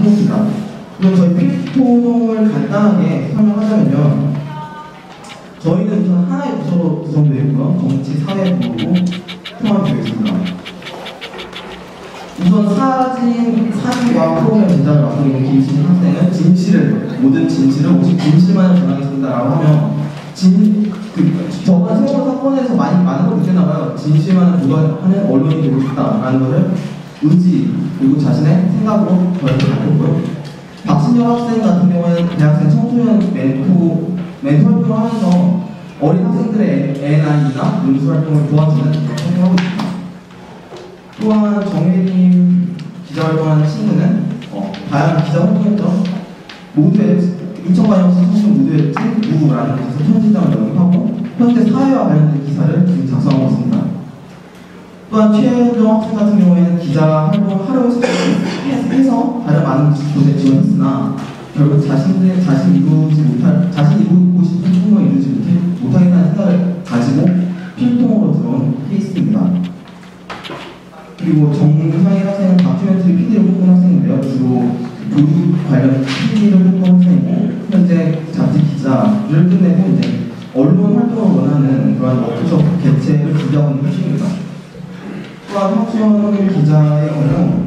하겠습니다. 그럼 저희 필통을 간단하게 설명하자면요. 저희는 우선 하나의 부서로 구성되어 있고요. 정치, 사회, 부로 포함되어 있습니다. 우선 사진과 프로그램 제작을 맡고 있는 김신진 학생은 모든 진실을 오직 진실만을 전하겠습니다라고 하면 저번 세월호 사건에서 많은 걸 느꼈나봐요. 진실만을 보도하는 언론이 되고 싶다라는 것을 의지 그리고 자신의 생각으로 저희를 가졌고요. 박신영 학생 같은 경우에는 대학생 청소년 멘토 활동을 하면서 어린 학생들의 N&E나 논술 활동을 도와주는 그런 활동을 하고 있습니다. 또한 정혜림 기자활동하는 친구는 다양한 기자 활동했던 인천광역시 청소년 모두의 친구라는 곳에서 편집장을 영입하고 현재 사회와 관련된 기사를 지금 작성하고 있습니다. 또한 최혜정 학생 같은 경우에는 기자 활동을 하려고 해서 다른 많은 곳에 지원했으나 결국 자신이 이루고 싶은 꿈을 이루지 못하겠다는 생각을 가지고 필통으로 들어온 케이스입니다. 그리고 정상일 학생은 다큐멘터리 PD를 꿈꾸는 학생인데요. 주로 교육 관련 PD를 꿈꾸는 학생이고 현재 잡지 기자를 끝내고 이제 언론 활동을 원하는 그런 업적 개최를 준비하고 있는 학생입니다. 또한 황수영 기자의 경우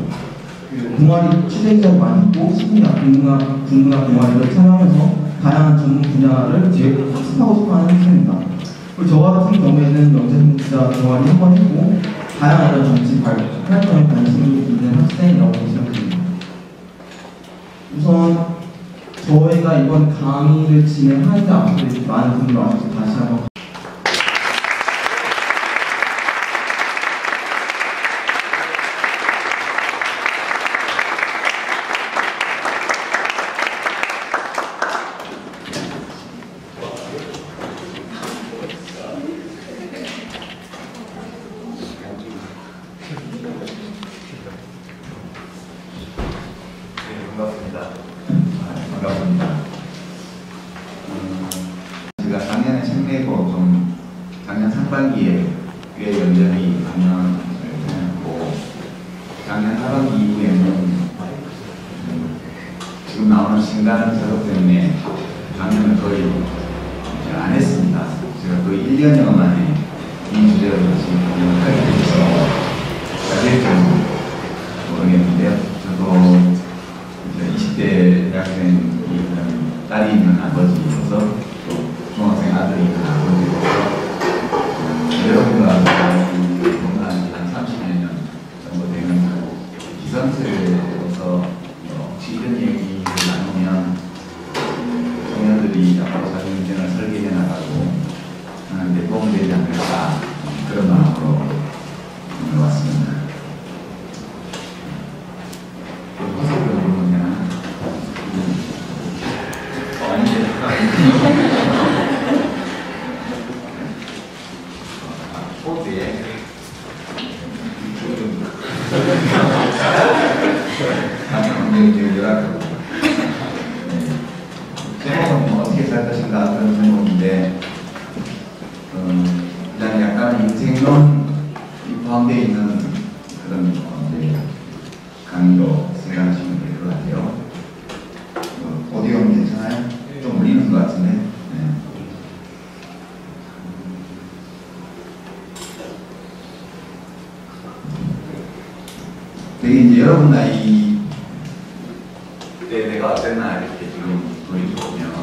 동아리 취재 기자도 많이 있고 심리학, 국문학 동아리를 참여하면서 다양한 전문 분야를 학습하고 싶어하는 학생입니다. 그리고 저 같은 경우에는 명재승 기자 동아리 한번 했고 다양한 이런 정치 활동에 관심이 있는 학생이라고 보시면 됩니다. 우선 저희가 이번 강의를 진행하는데 앞서서 많은 분들 와주셔서 다시 한번 반갑습니다. 제가 작년에 책 내고 좀 작년 상반기에 꽤 연전히 강연을 했고 작년 하반기 이후에는 지금 나오는 신간 작업 때문에 강연을 거의 안 했습니다. 제가 거의 1년여 만에 이 주제로 지금 강연을 하게 돼서 잘 될지 모르겠는데요. 저도 20대 대학생이 딸이 있는 아버지로서 또 중학생 아들이 있는 아버지로서 여러분과 뭔가 한 30년 정도 되는 기성세대로서 혹시 이런 얘기를 나누면 청년들이 앞으로 자기 인생을 설계해 나가고 하는데 도움이 되지 않을까 그런 마음으로 오늘 왔습니다. 제목은 어떻게 살 것인가 그런 제목인데 일단 약간 인생론이 포함되어 있는 그런 강의로 생각하시면 될 것 같아요. 오디오는 괜찮아요? 좀 울리는 것 같은데. 네. 되게 이제 여러분 나이 때 내가 어땠나 이렇게 지금 보면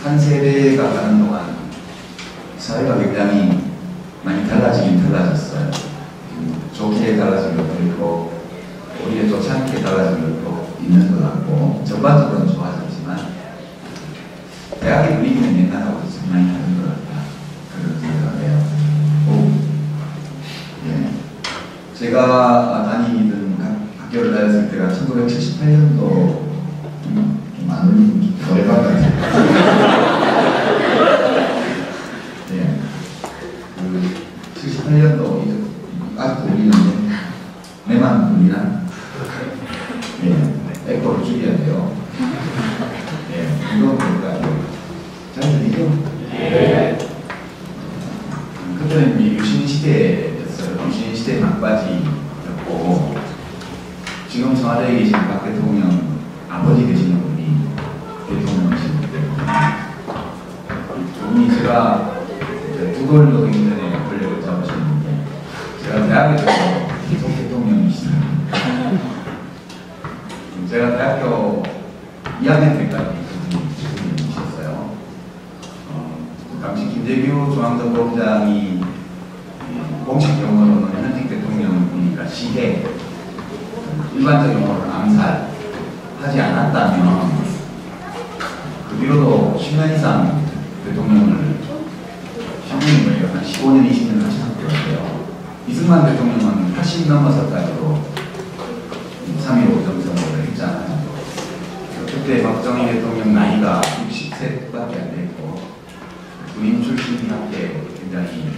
한 세대가 가는 동안 사회가 굉장히 많이 달라지긴 달라졌어요. 좋게 달라진 것도 있고 오히려 좋지 않게 달라진 것도 있는 것 같고 전반적으로는 좋아졌지만 대학의 분위기는 옛날하고 참 많이 다른 것 같다 그런 생각을 해요. 예. 제가 다니던 학교를 다녔을 때가 1978년도 좀 안 울리면 좀 오래간 것 같아요. 예. 78년도 아직도 울리는데 내만 울리나? 예. 에코를 줄여야 돼요. 예. 이거 볼까요? 잘 들리죠? 예. 그때는 유신시대였어요. 유신시대 막바지였고 지금 청와대에 계신 박 대통령 아버지 되시는 분이 대통령이시기 때문에 두 제가 두 돌 노동 전에 권력을 잡으셨는데 제가 대학에 들어서 계속 대통령이시어요. 제가 대학교 2학년 때까지 대통령이셨어요. 당시 김재규 중앙정보부장이 공식 용어로는 현직 대통령이니까 시해, 일반적 용어로는 암살 하지 않았다면 그 뒤로도 10년 이상 대통령을 10년이면 한 15년, 20년 하셨을 것 같아요. 이승만 대통령은 80 넘어서까지도 3.15 정선거를 했잖아요. 그때 박정희 대통령 나이가 60세밖에 안 됐고 군인 출신이 함께 굉장히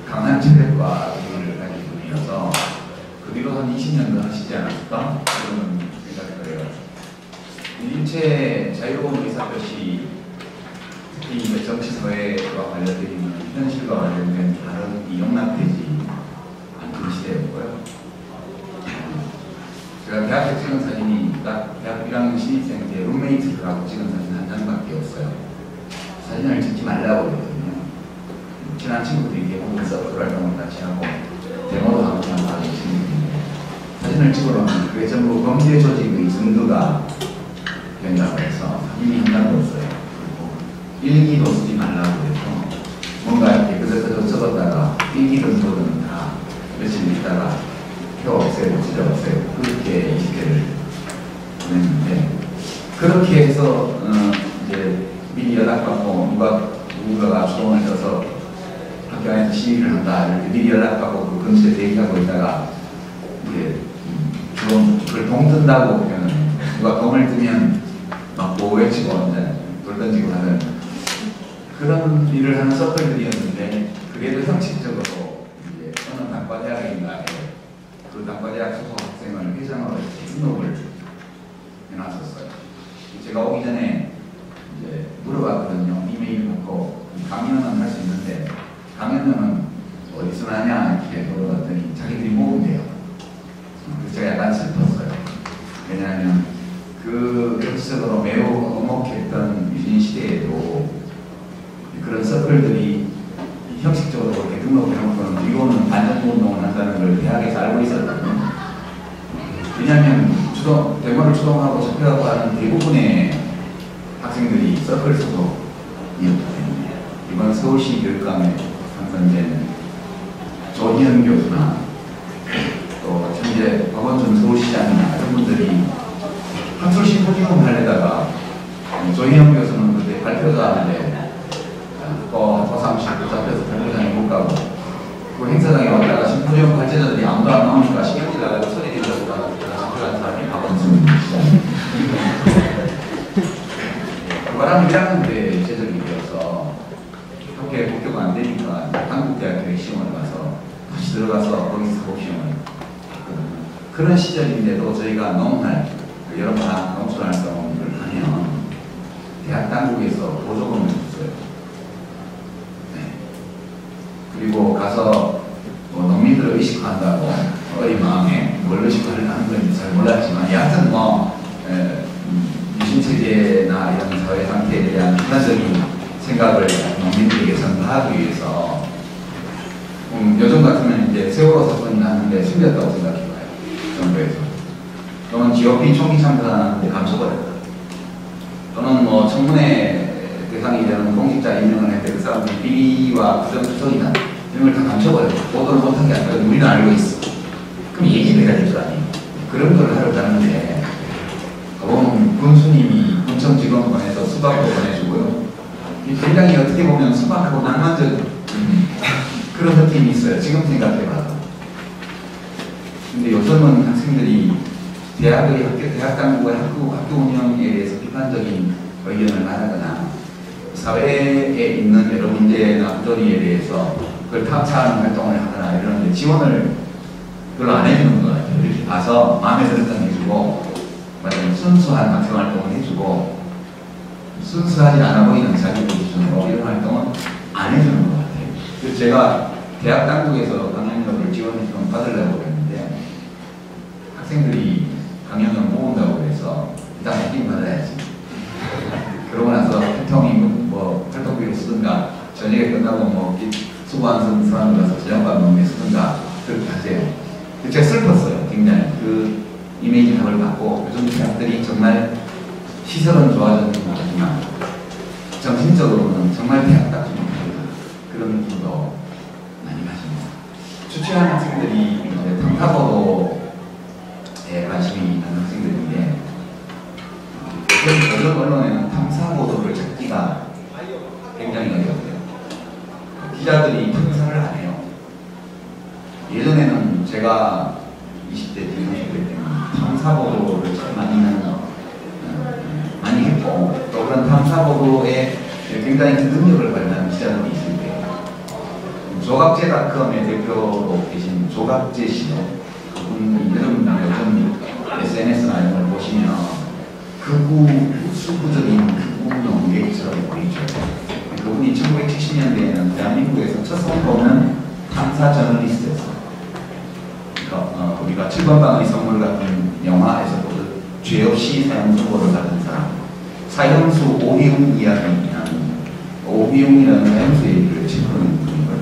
강한 체력과 기운을 가진 분이어서 그 뒤로 한 20년도 하시지 않았을까? 그런 생각을 해요. 일체 자유로운 의사표시, 특히 정치 사회와 관련되어 있는 현실과 관련된 발언이 용납되지 않던 시대였고요. 제가 대학 때 찍은 사진이 딱 대학 1학년 신입생 때 룸메이트들하고 찍은 사진 한 장밖에 없어요. 사진을 찍지 말라고 그러거든요. 친한 친구들이 대부분 서클 활동을 같이 하고 데모도 하고 하는 친구들인데 사진을 찍으려면 그게 전부 범죄 조직의 증거가 된다고 해서 사진이 한 장도 없어요. 그리고 일기도 쓰지 말라고 해서 뭔가 이렇게 그저그저 적었다가 일기 등도는 다 며칠 있다가 표 없애고 찢어 없애고 그렇게 20대를 보냈는데 그렇게 해서 이제 미리 연락받고 누군가가 주동을 해서 학교 안에서 시위를 한다 이렇게 미리 연락받고 그 근처에 대기하고 있다가 이제 좀 그걸 동 든다고 보면 누가 동을 뜨면 막 뭐 외치고 이제 돌 던지고 하는 그런 일을 하는 서클들이었는데 그게 더 형식적으로 이제 어느 단과대학인가에 그 단과대학 소속 학생을 회장으로 등록을 해놨었어요. 제가 오기 전에 이제 물어봤거든요. 이메일 받고 강연은 할 수 있는데 강연은 어디서 나냐 이렇게 물어봤더니 자기들이 모은대요. 그래서 제가 약간 슬펐어요. 왜냐하면 그 정치적으로 매우 엄혹했던 유신 시대에도 그런 서클들이 형식적으로 그렇게 등록해놓고는 이거는 반정부 운동을 한다는 걸 대학에서 알고 있었거든요. 왜냐하면 데모를 주동하고 접해가고 하는 대부분의 학생들이 서클 소속이었기 때문에 이번 서울시 교육감에 당선된 조희연 교수나 또 현재 박원순 서울시장이나 이런 분들이 학술 심포지엄을 하려다가 조희연 교수는 그때 발표도 하는데 사무실 붙잡혀서 발표장에 못 가고 그 행사장에 왔다가 심포지엄 발제자들이 아무도 안 나오니까 시간이 나가고 소리 들려서 발표한 사람이 박원순 시장. 그 바람이 1학년 때 제적이 되어서 학교에 복교가 안 되니까 한국대학교에 시험을 가서 다시 들어가서 거기서 사법시험을 했거든요. 그런 시절인데도 저희가 농할 여러분 농촌 활동을 하면 대학 당국에서 보조금을 줬어요. 네. 그리고 가서 뭐 농민들을 의식한다고 어린 마음에 뭘 의식을 하는 건지 잘 몰랐지만 여하튼 뭐 유신체제나 이런 사회 상태에 대한 비판적인 생각을 농민들에게 전파하기 위해서 요즘 같으면 이제 세월호 사건이 났는데 숨겼다고 생각해봐요. 정부에서. 또는 GOP 총기 참사하는데 감춰버렸다. 또는 뭐 청문회 대상이 되는 공직자 임명을 했는데 그 사람들이 비리와 부정투성이다. 이런 걸 다 감춰버렸다. 보도를 못한 게 아니라 우리는 알고 있어. 그럼 얘기를 해야 될 거 아니에요. 그런 걸 하러 가는데 보면 군수님이 군청직원 보내서 수박도 보내주고요. 굉장히 어떻게 보면 수박하고 낭만적 그런 느낌이 있어요. 지금 생각해봐도. 근데 요즘은 학생들이 대학 당국의 학교 운영에 대해서 비판적인 의견을 말하거나 사회에 있는 여러 문제나 부조리에 대해서 그걸 탐사하는 활동을 하거나 이러는데 지원을 별로 안 해주는 것 같아요. 이렇게 봐서 마음에 들었던 해주고 순수한 학생 활동을 해주고 순수하지 않아 보이는 자기 기준으로 이런 활동은 안 해주는 것 같아요. 그래서 제가 대학 당국에서 강연료를 지원을 좀 받으려고 했는데 수고한 사람들 가서 저녁밥 먹는 게 쓰는가 그렇게 하세요. 제가 슬펐어요. 굉장히 그 이미지 답을 받고 요즘 대학들이 정말 시설은 좋아졌는 것 같지만 정신적으로는 정말 대학답지 못하다 그런 느낌도 많이 가집니다. 추천한 학생들이 이제 탐사보도에 관심이 있는 학생들인데 요즘 언론에는 탐사보도를 찾기가 굉장히 어려워요. 기자들이 탐사를 안 해요. 예전에는 제가 20대, 30대 때는 탐사보도를 참 많이 했고 또 그런 탐사보도에 굉장히 그 능력을 발휘하는 기자들이 있을 때 조갑제닷컴의 대표로 계신 조갑제 씨도 그분 여러분 요즘 SNS나 이런 걸 보시면 극우 수구적인 극우 농객처럼 보이죠. 그분이 1970년대에는 대한민국에서 첫 선보는 탐사 저널리스트였어요. 그러니까 우리가 7번 방의 선물 같은 영화에서 보듯 죄 없이 사형 선고를 받은 사람, 사형수 오희웅 이야기하는 오희웅이라는 사형수 얘기를 짚어낸 분인 걸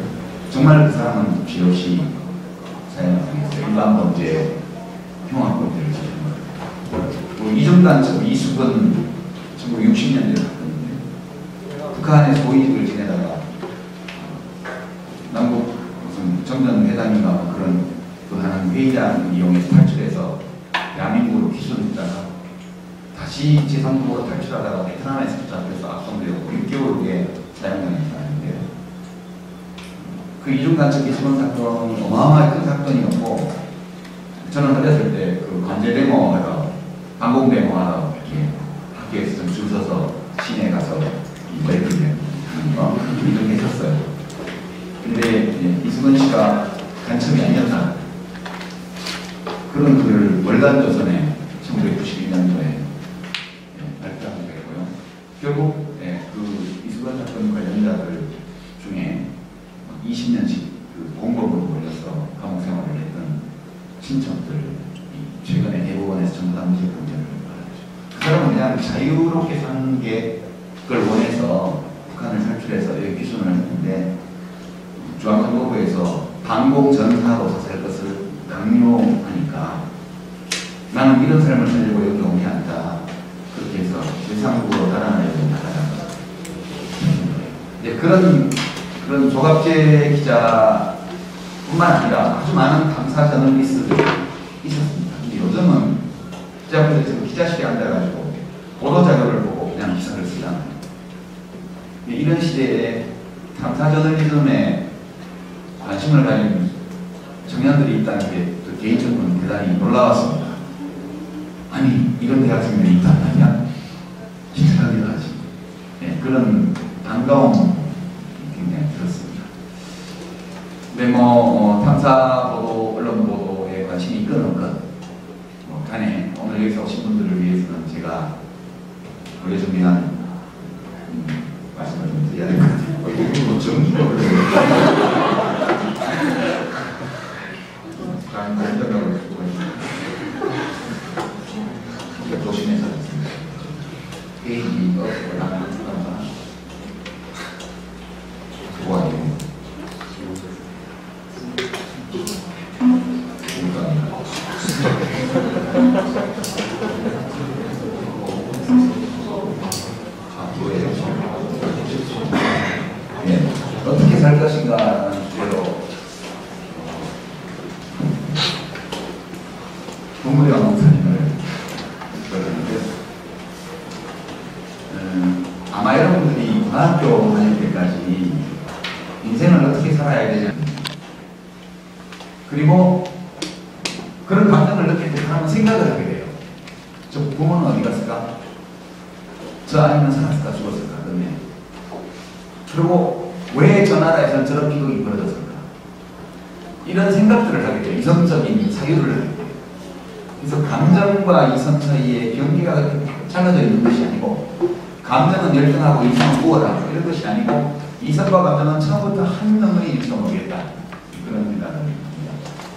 정말 그 사람은 죄 없이 사형을 당했어요. 일반 범죄, 흉악 범죄를 저지른 거예요. 이정단첩 이수근 1960년대에 갔거든요. 북한에 소위직을 지내다가 남북 무슨 정전회담인가 그런 그 하는 회의장 이용해서 탈출해서 대한민국으로 기순했다가 다시 제3국으로 탈출하다가 베트남에서 잡혀서 압송되고 6개월 후에 사형당한 사람인데요. 그 이중간첩 기수원 사건이 어마어마하게 큰 사건이었고 저는 어렸을 때 그 관제 데모하러 방공 데모하러 이렇게 학교에서 좀 줄 서서 시내에 가서 이렇게 하는 거 이런 게 있었어요. 근데 이수근 씨가 간첩이 아니었다. 그런 글을 월간조선에 1991년도에 발표하게 되고요. 결국 그 이수근 사건 관련자들 중에 20년씩 그 공범으로 몰려서 감옥 생활을 했던 친척들 최근에 대법원에서 전부 다 무죄 판결을 받았죠. 그 사람은 그냥 자유롭게 사는 게 그걸 원해서 북한을 탈출해서 여기 기순을 했는데 중앙정보부에서 방공전사로 살 것을 강요하니까 나는 이런 삶을 살려고 여기 온 게 아니다. 그렇게 해서 제3국으로 달아나야 된다. 네, 그런 조갑제 기자뿐만 아니라 아주 많은 탐사 저널리스트들이 있었습니다. 근데 요즘은 기자분들이 기자실에 앉아가지고 보도자료를 보고 그냥 기사를 쓰잖아요. 이런 시대에 탐사 저널리즘에 관심을 가진 청년들이 있다는 게 개인적으로는 대단히 놀라웠습니다. 아니 이런 대학생들이 있단 말이야? 기특하기도 하지. 네, 그런 반가움이 굉장히 들었습니다. 근데 탐사보도, 언론보도에 관심이 있건 없건 간에 오늘 여기서 오신 분들을 위해서는 제가 원래 준비한 말씀을 좀 드려야 될 것 같아요. 이거 정기가 감정적으로 조심해서 회의가 나가는 사람과 좋아요. 네, 어떻게 살 것인가 라는 주제로 동물의 왕사님을 들었는데 아마 여러분들이 고등학교 다닐 때까지 인생을 어떻게 살아야 되냐 그리고 그런 감정을 느낄 때 사람은 생각을 하게 돼요. 저 부모는 어디 갔을까? 저 아이는 살았을까? 죽었을까? 그러면 그리고 왜 저 나라에서는 저런 비극이 벌어졌을까? 이런 생각들을 하게 돼요. 이성적인 사유를 하게 돼요. 그래서 감정과 이성 사이에 경계가 잘라져 있는 것이 아니고 감정은 열등하고 이성은 우월하고 이런 것이 아니고 이성과 감정은 처음부터 한 덩어리 일처럼 모르겠다. 그런 생각을 합니다.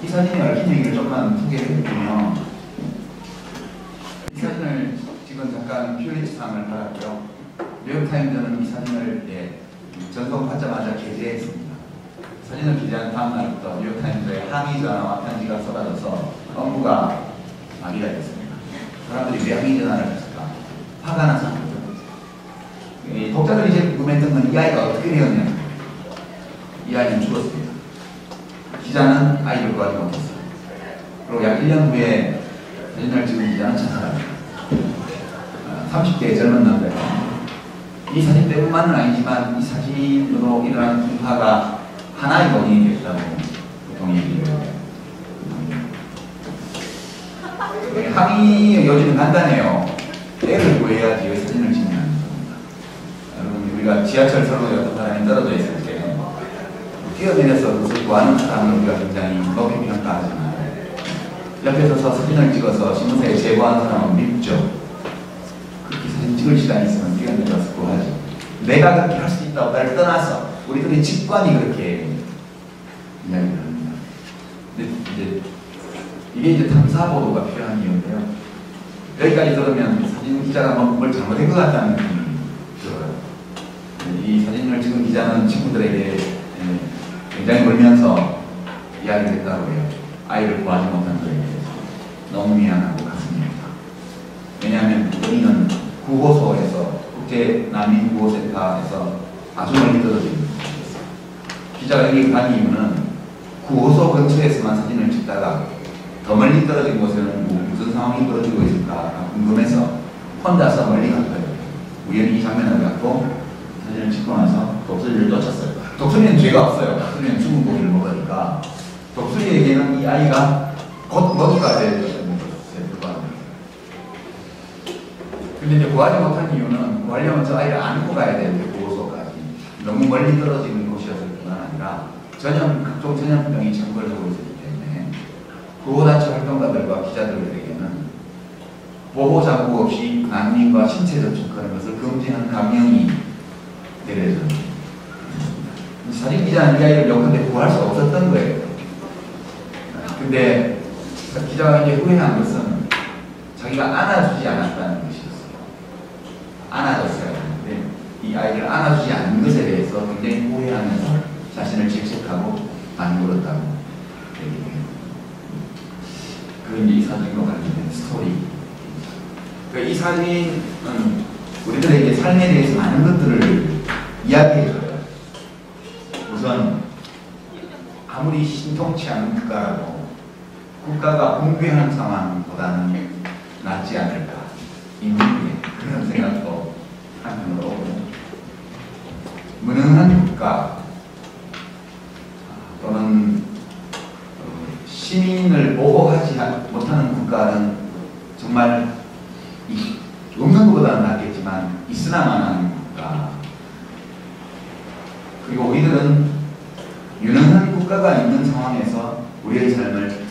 이 사진에 얽힌 얘기를 조금만 소개를 해드리면 이 사진을 지금 잠깐 퓰리츠상을 받았고요. 뉴욕타임즈는 이 사진을 전송받자마자 게재했습니다. 사진을 기재한 다음 날부터 뉴욕타임즈에 항의 전화와 편지가 쏟아져서 업무가 마비가 됐습니다. 사람들이 왜 항의 전화를 했을까? 화가 나서. 독자들이 제일 궁금했던 건 이 아이가 어떻게 되었냐. 이 아이는 죽었습니다. 기자는 아이를 구하지 못했어요. 그리고 약 1년 후에 사진을 찍은 기자는 자살합니다. 30대의 젊은 남자가 이 사진 때문만은 아니지만 이 사진으로 일어난 분파가 하나의 원인이 됐다고 보통 얘기해요. 항의 요즘은 간단해요. 애를 구해야지 왜 사진을 찍냐는 겁니다. 여러분, 우리가 지하철선로에 어떤 사람이 떨어져 있을 때 뛰어내려서 그것을 구하는 사람을 우리가 굉장히 높이 평가하지만 옆에 서서 사진을 찍어서 신문사에 제보하는 사람은 밉죠. 그렇게 사진 찍을 시간이 있으면 뛰어내려서 구하지. 내가 그렇게 할 수 있다 없다를 떠나서 우리들의 직관이 그렇게 이야기를 합니다. 근데 이게 이제 탐사 보도가 필요한 이유인데요. 여기까지 들으면 사진 기자가 뭘 잘못한 것 같다는 느낌이 들어요. 이 사진을 찍은 기자는 친구들에게 굉장히 울면서 이야기를 했다고 해요. 아이를 구하지 못한 것에 대해서 너무 미안하고 가슴이 아프다. 왜냐하면 우리는 구호소에서 국제난민구호센터에서 아주 멀리 떨어져 있는 곳이었어요. 기자가 여기 간 이유는 구호소 근처에서만 사진을 찍다가 더 멀리 떨어진 곳에는 무슨 상황이 벌어지고 있을까 궁금해서 혼자서 멀리 갔어요. 우연히 이 장면을 갖고 사진을 찍고 나서 독수리를 쫓았어요. 독수리는 죄가 없어요. 독수리는 죽은 고기를 먹으니까 독수리에게는 이 아이가 곧 먹이가 되는 것에 불과합니다. 근데 이제 구하지 못한 이유는 구하려면 저 아이를 안고 가야 되는데 구호소까지 너무 멀리 떨어지는 곳이었을 뿐만 아니라 각종 전염병이 창궐하고 있었기 때문에 구호단체 활동가들과 기자들에게는 보호 장구 없이 난민과 신체 접촉하는 것을 금지하는 강령이 내려졌습니다. 사진 기자는 이 아이를 욕한데 구할 수 없었던 거예요. 근데 기자가 이제 후회한 것은 자기가 안아주지 않았다는 것이었어요. 안아줬어야 하는데 이 아이를 안아주지 않는 것에 대해서 굉장히 후회하면서 자신을 질책하고 안 물었다고 얘기해요. 그게 이 사진과 관련된 스토리. 이 사진은 우리들에게 삶에 대해서 많은 것들을 이야기해줘요. 우선 아무리 신통치 않은 국가라도 국가가 붕괴하는 상황보다는 낫지 않을까. 인민의 그런 생각도 한편으로 오고, 무능한 국가 또는 시민을 보호하지 못하는 국가는 정말 없는 것보다는 낫겠지만 있으나마나는 국가. 그리고 우리들은 유능한 국가가 있는 상황에서 우리의 삶을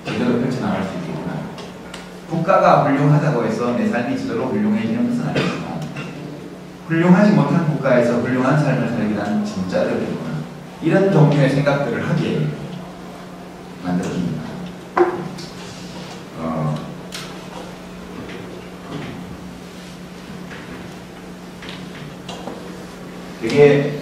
제대로 펼쳐나갈 수 있겠구나. 국가가 훌륭하다고 해서 내 삶이 제대로 훌륭해지는 것은 아니지만 훌륭하지 못한 국가에서 훌륭한 삶을 살기란 진짜 어렵겠구나. 이런 종류의 생각들을 하게 만들어줍니다. 되게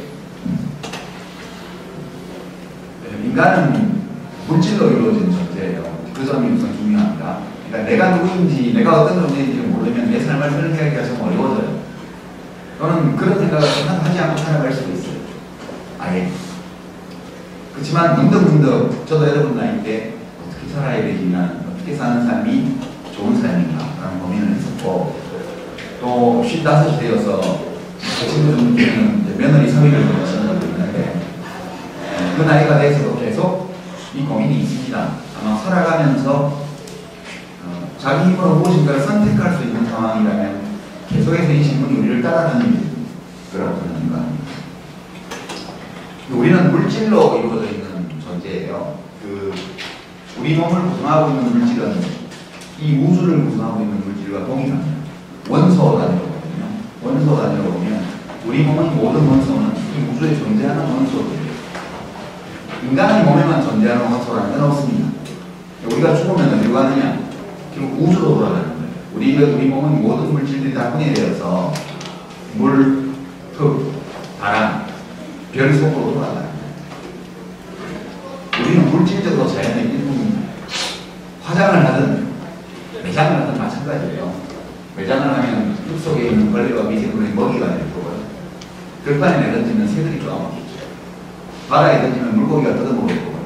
인간은 물질로 이루어진 존재예요. 그 점이 우선 중요합니다. 그러니까 내가 누구인지, 내가 어떤 존재인지 모르면 내 삶을 설계하기가 좀 어려워져요. 또는 그런 생각을 하지 않고 살아갈 수도 있어요. 아예. 그렇지만 문득문득 저도 여러분 나이 때 어떻게 살아야 되지, 난 어떻게 사는 삶이 좋은 삶인가 라는 고민을 했었고, 또 55이 되어서 친구들은 며느리 서위를 거치는 것도 있는데 그 나이가 돼서도 계속 이 고민이 있습니다. 아마 살아가면서 자기 힘으로 무엇인가를 선택할 수 있는 상황이라면 계속해서 이 질문이 우리를 따라다니는 거라고 저는 생각합니다. 우리는 물질로 이루어져 있는 존재예요. 우리 몸을 구성하고 있는 물질은 이 우주를 구성하고 있는 물질과 동일합니다. 원소 단위로거든요. 원소 단위로 보면 우리 몸의 모든 원소는 이 우주에 존재하는 원소들이에요. 인간의 몸에만 존재하는 원소라는 건 없습니다. 우리가 죽으면 어디로 가느냐? 결국 우주로 돌아가는 거예요. 우리 몸은 모든 물질들이 다 분해되어서 물, 흙, 바람, 별 속으로 돌아가요. 화장을 하든 매장을 하든 마찬가지예요. 매장을 하면 흙 속에 있는 벌레와 미생물의 먹이가 될 거고요. 들판에 내던지면 새들이 쪼아먹겠죠. 바다에 던지면 물고기가 뜯어먹을 거고요.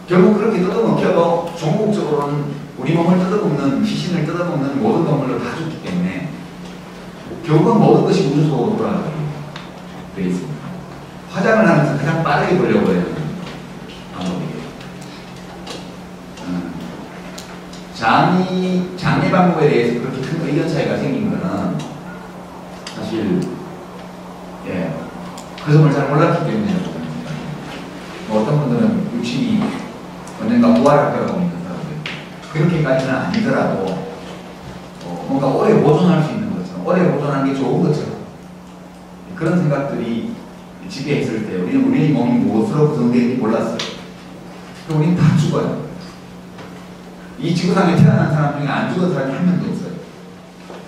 결국 그렇게 뜯어먹혀도 종국적으로는 우리 몸을 뜯어먹는, 시신을 뜯어먹는 모든 동물을 다 죽기 때문에 결국은 모든 것이 우주 속으로 돌아가게 되어 있습니다. 화장을 하면서 그냥 빠르게 보려고 해요. 방법이에요. 장애 방법에 대해서 그렇게 큰 의견 차이가 생긴 거는 사실 그 점을 잘 몰랐기 때문에 뭐 어떤 분들은 육신이 언젠가 부활학교라고 있는 사람들 그렇게까지는 아니더라도 뭔가 오래 보존할 수 있는 것처럼 오래 보존하는 게 좋은 것처럼 그런 생각들이 지배했을 때 우리 몸이 무엇으로 구성되는지 몰랐어요. 그럼 우리는 다 죽어요. 이 지구상에 태어난 사람 중에 안 죽은 사람이 한 명도 없어요.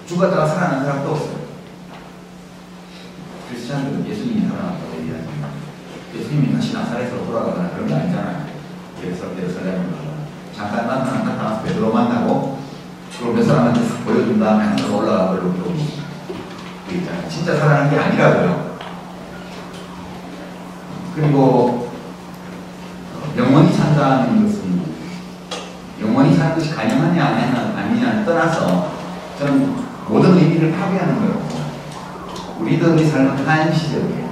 죽었다가 살아난 사람도 없어요. 크리스찬들은 예수님이 살아났다고 얘기하지만 예수님이 다시 나사렛으로 돌아가거나 그런 거 아니잖아요. 예루살렘으로 잠깐 나타나서 베드로 만나고 그리고 몇 사람한테 보여준 다음에 하늘로 올라가 버리고 그러고 있잖아요. 진짜 살아난 게 아니라고요. 그리고 영원히 산다는 것은 영원히 사는 것이 가능하냐 아니냐를 떠나서 저는 모든 의미를 파괴하는 거예요. 우리들의 삶은 한시적이에요.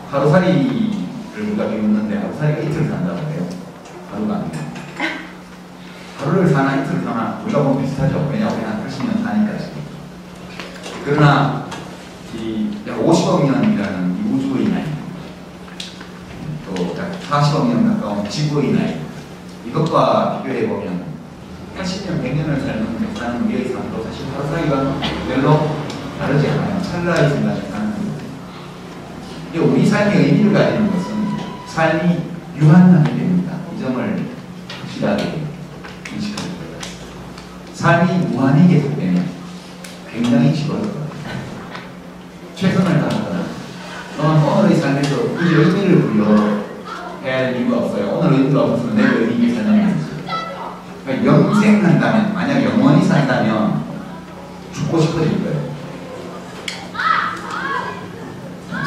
하루살이를 우리가 비웃는데 하루살이가 이틀 산다고 해요. 하루가 아니에요. 하루를 사나 이틀을 사나 우리가 보면 비슷하죠. 왜냐하면 우리는 한 80년 사니까 지금. 그러나 약 50억 년이라는 이 우주의 나이 또 약 40억 년 가까운 지구의 나이 이것과 비교해보면 80년, 100년을 사는 우리의 삶도 사실 하루살이가 별로 다르지 않아요. 찰나의 순간에 사는 거예요. 우리 삶의 의미를 가지는 것은 삶이 유한하게 됩니다. 이 점을 확실하게 인식하는 거예요. 삶이 무한히 계속되면 굉장히 지루해요. 최선을 다하거나 또는 오늘의 삶에서 이 의미를 부여해야 할 이유가 없어요. 오늘 의미가 없으면 내가 의미 있게 살면 그러니까 영생한다면, 만약 영원히 산다면 죽고 싶어질 거예요.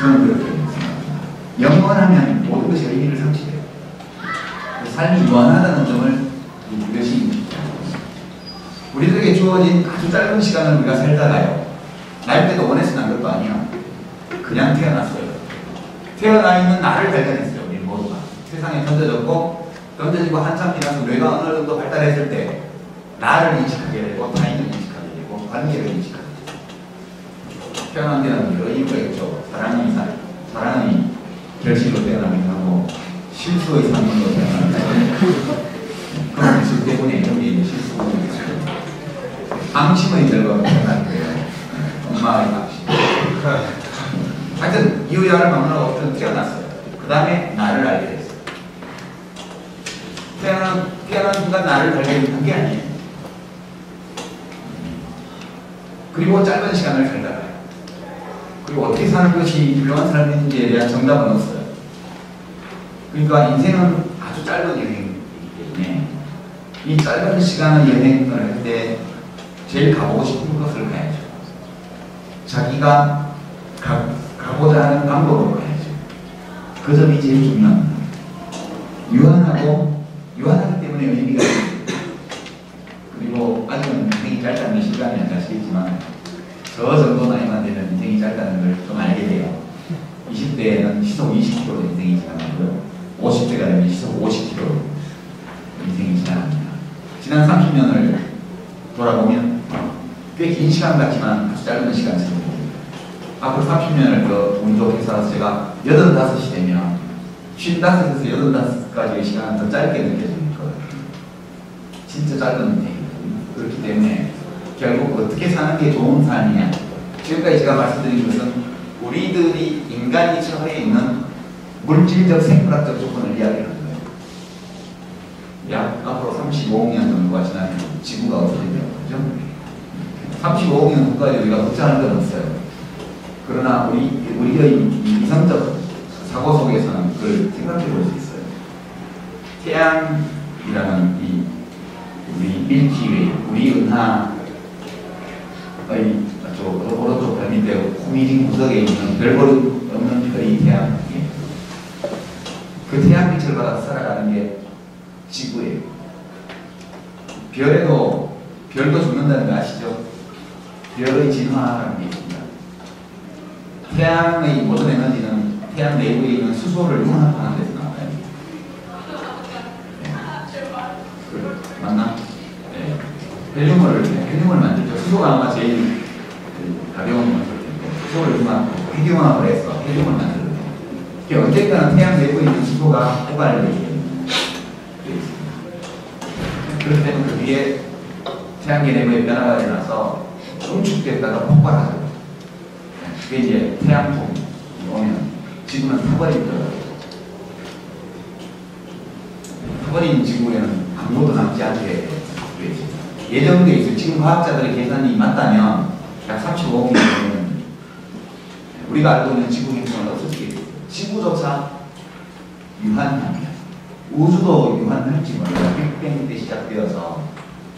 저는 그렇게 생각합니다. 영원하면 모든 것이 의미를 상실해요. 삶이 무한하다는 점을 이것이 인식해야 합니다. 우리들에게 주어진 아주 짧은 시간을 우리가 살다가요. 날 때도 원해서 난 것도 아니야. 그냥 태어났어요. 태어나 있는 나를 발견했어요. 우리 모두가. 세상에 던져졌고 던져지고 한참 지나서 뇌가 어느 정도 발달했을 때 나를 인식하게 되고 타인을 인식하게 되고 관계를 인식하게 되고 태어난 데는 여러 이유가 있죠. 사랑의 결실로 태어나기도 하고 실수의 상문으로 태어나기도 하고 그런 실수 때문에 여기 실수가 있어요. 방심의 결과로 태어난 거예요. 엄마의 방심. 하여튼 이유야를 막론하고 없던 태어났어요. 그 다음에 나를 알게 됐어요. 태어난 순간 나를 발견한 게 아니에요. 그리고 짧은 시간을 살다가요. 그리고 어떻게 사는 것이 훌륭한 삶인지에 대한 정답은 없어요. 그러니까 인생은 아주 짧은 여행이기 때문에 이 짧은 시간의 여행을 할 때 제일 가보고 싶은 것을 가야죠. 자기가 가고자 하는 방법으로 가야죠. 그 점이 제일 중요합니다. 유한하기 때문에 의미가 있습니다. 그리고 아직은 인생이 짧다는 게 실감이 안 가시겠지만 저 정도 나이만 되면 인생이 짧다는 걸 좀 알게 돼요. 20대에는 시속 20km 인생이 지나가고요. 50대가 되면 시속 50km 인생이 지나갑니다. 지난 30년을 돌아보면 꽤 긴 시간 같지만 아주 짧은 시간처럼 앞으로 30년을 더 운 좋게 살아서 제가 85이 되면 55에서 85까지의 시간은 더 짧게 느껴지는 거예요. 진짜 짧은 인생이거든요. 그렇기 때문에 결국 어떻게 사는 게 좋은 삶이냐. 지금까지 제가 말씀드린 것은 우리들이 인간이 처해 있는 물질적 생물학적 조건을 이야기하는 거예요. 약 앞으로 35억 년 정도가 지나면 지구가 없어진다고 그러죠. 35억 년 후까지 우리가 걱정할 건 없어요. 그러나 우리의 이성적 사고 속에서는 그걸 생각해 볼 수 있어요. 태양 이 우리 밀키웨이, 우리 은하의 오른쪽 별 밑에 호미진 구석에 있는 별볼 없는 별이 태양이에요. 그 태양빛을 받아 살아가는 게 지구예요. 별도 죽는다는 거 아시죠? 별의 진화라는 게 있습니다. 태양의 모든 에너지는 태양 내부에 있는 수소를 융합하는 데서 나와요. 네. 맞나? 네. 헬륨을 만들죠. 수소가 아마 제일 가벼운 것일 텐데, 수소를 핵융합을 해서 헬륨을 만들거든요. 언젠가는 태양 내부에 있는 수소가 폭발을 되게 되어 있습니다. 그럴 때는 그 위에 태양계 내부에 변화가 일어나서 응축됐다가 폭발하죠. 그게 이제 태양풍이 오면 지구는 타버리더라고요. 타버린 지구에는 아무것도 남지 않게 되어 있습니다. 예정되어 있어요. 지금 과학자들의 계산이 맞다면 약 35억 년 전에는 우리가 알고 있는 지구 행성은 없어지게 돼요. 지구조차 유한합니다. 우주도 유한할지 몰라요. 빅뱅 때 시작되어서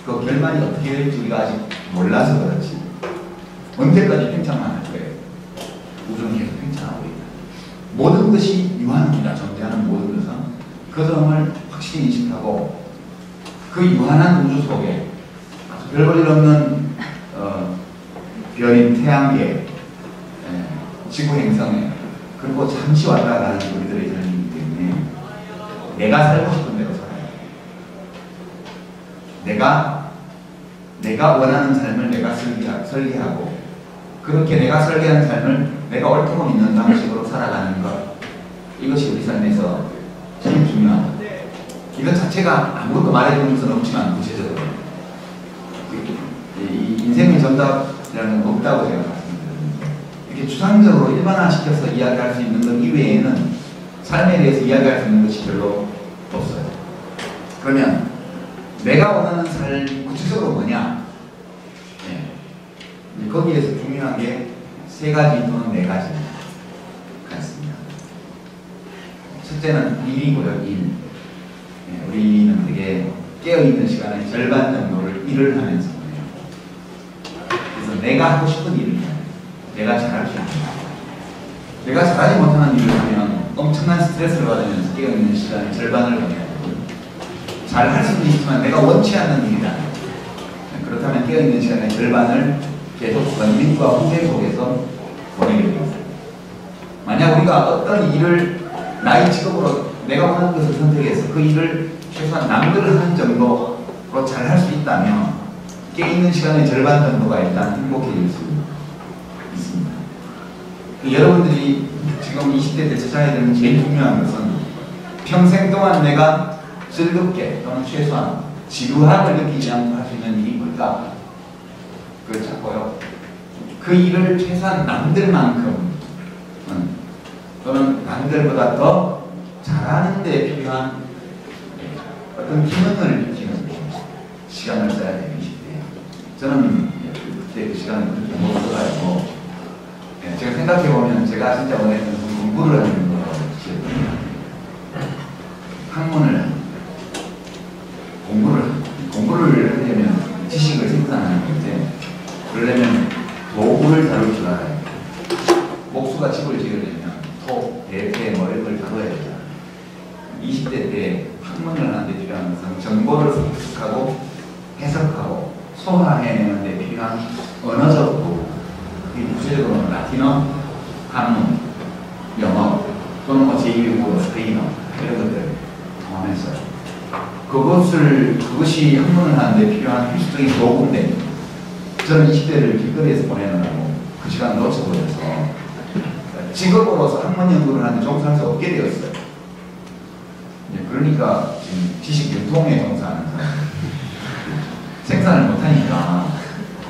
그 결말이 어떻게 될지 우리가 아직 몰라서 그렇지. 언제까지 팽창만 할 거예요. 우주는 계속 팽창하고 있다. 모든 것이 유한합니다. 존재하는 모든 것은. 그 점을 확실히 인식하고 그 유한한 우주 속에 별 볼 일 없는 별인 태양계, 지구 행성에 그리고 잠시 왔다 가는 우리들의 삶이기 때문에 내가 살고 싶은 대로 살아요. 내가 원하는 삶을 내가 설계하고 그렇게 내가 설계한 삶을 내가 옳다고 믿는 방식으로 살아가는 것, 이것이 우리 삶에서 제일 중요합니다. 이것 자체가 아무것도 말해주는 것은 없지만 구체적으로 이 인생의 정답이라는 건 없다고 제가 말씀드립니다. 이렇게 추상적으로 일반화시켜서 이야기할 수 있는 것 이외에는 삶에 대해서 이야기할 수 있는 것이 별로 없어요. 그러면 내가 원하는 삶 구체적으로 뭐냐? 거기에서 중요한 게 세 가지 또는 네 가지 같습니다. 첫째는 일이고요, 일. 우리는 되게 깨어있는 시간의 절반 정도를 일을 하면서 보내요. 그래서 내가 하고 싶은 일을 해요. 내가 잘할 수 있는 일. 내가 잘하지 못하는 일을 하면 엄청난 스트레스를 받으면서 깨어있는 시간의 절반을 보내야 되고, 잘할 수는 있지만 내가 원치 않는 일이다. 그렇다면 깨어있는 시간의 절반을 계속 원빈과 후회 속에서 보내게 됩니다. 만약 우리가 어떤 일을 나의 직업으로 내가 원하는 것을 선택해서 그 일을 최소한 남들을 하는 정도로 잘 할 수 있다면 깨있는 시간의 절반 정도가 일단 행복해질 수 있습니다. 여러분들이 지금 20대 때 찾아야 되는 제일 중요한 것은 평생 동안 내가 즐겁게 또는 최소한 지루함을 느끼지 않고 할 수 있는 일이 뭘까? 그걸 찾고요. 그 일을 최소한 남들만큼 또는 남들보다 더 잘하는 데 필요한 어떤 기능을 느끼는 시간을 써야 돼요. 20대에. 저는 그때 그 시간을 그렇게 못 써가지고 제가 생각해보면 제가 진짜 원했던 공부를 하는 거였거든요. 학문을 공부를 하려면 지식을 생산하는 건데, 그러려면 도구를 다룰 줄 알아요. 목수가 집을 지으려면 토, 대패, 뭐 이런 걸 다뤄야 되잖아요. 20대 때 학문을 하는 데 필요한 것은 정보를 습득하고 해석하고 소화해내는 데 필요한 언어적 도구, 그게 구체적으로 라틴어, 한문, 영어 또는 뭐 제2외국어, 스페인어 이런 것들 포함해서 그것이 학문을 하는데 필요한 필수적인 도구인데, 저는 20대를 길거리에서 보내느라고 그 시간을 놓쳐버려서 직업으로서 학문 연구를 하는데 종사할 수 없게 되었어요. 그러니까 지금 지식 유통에 종사하는 사람, 생산을 못하니까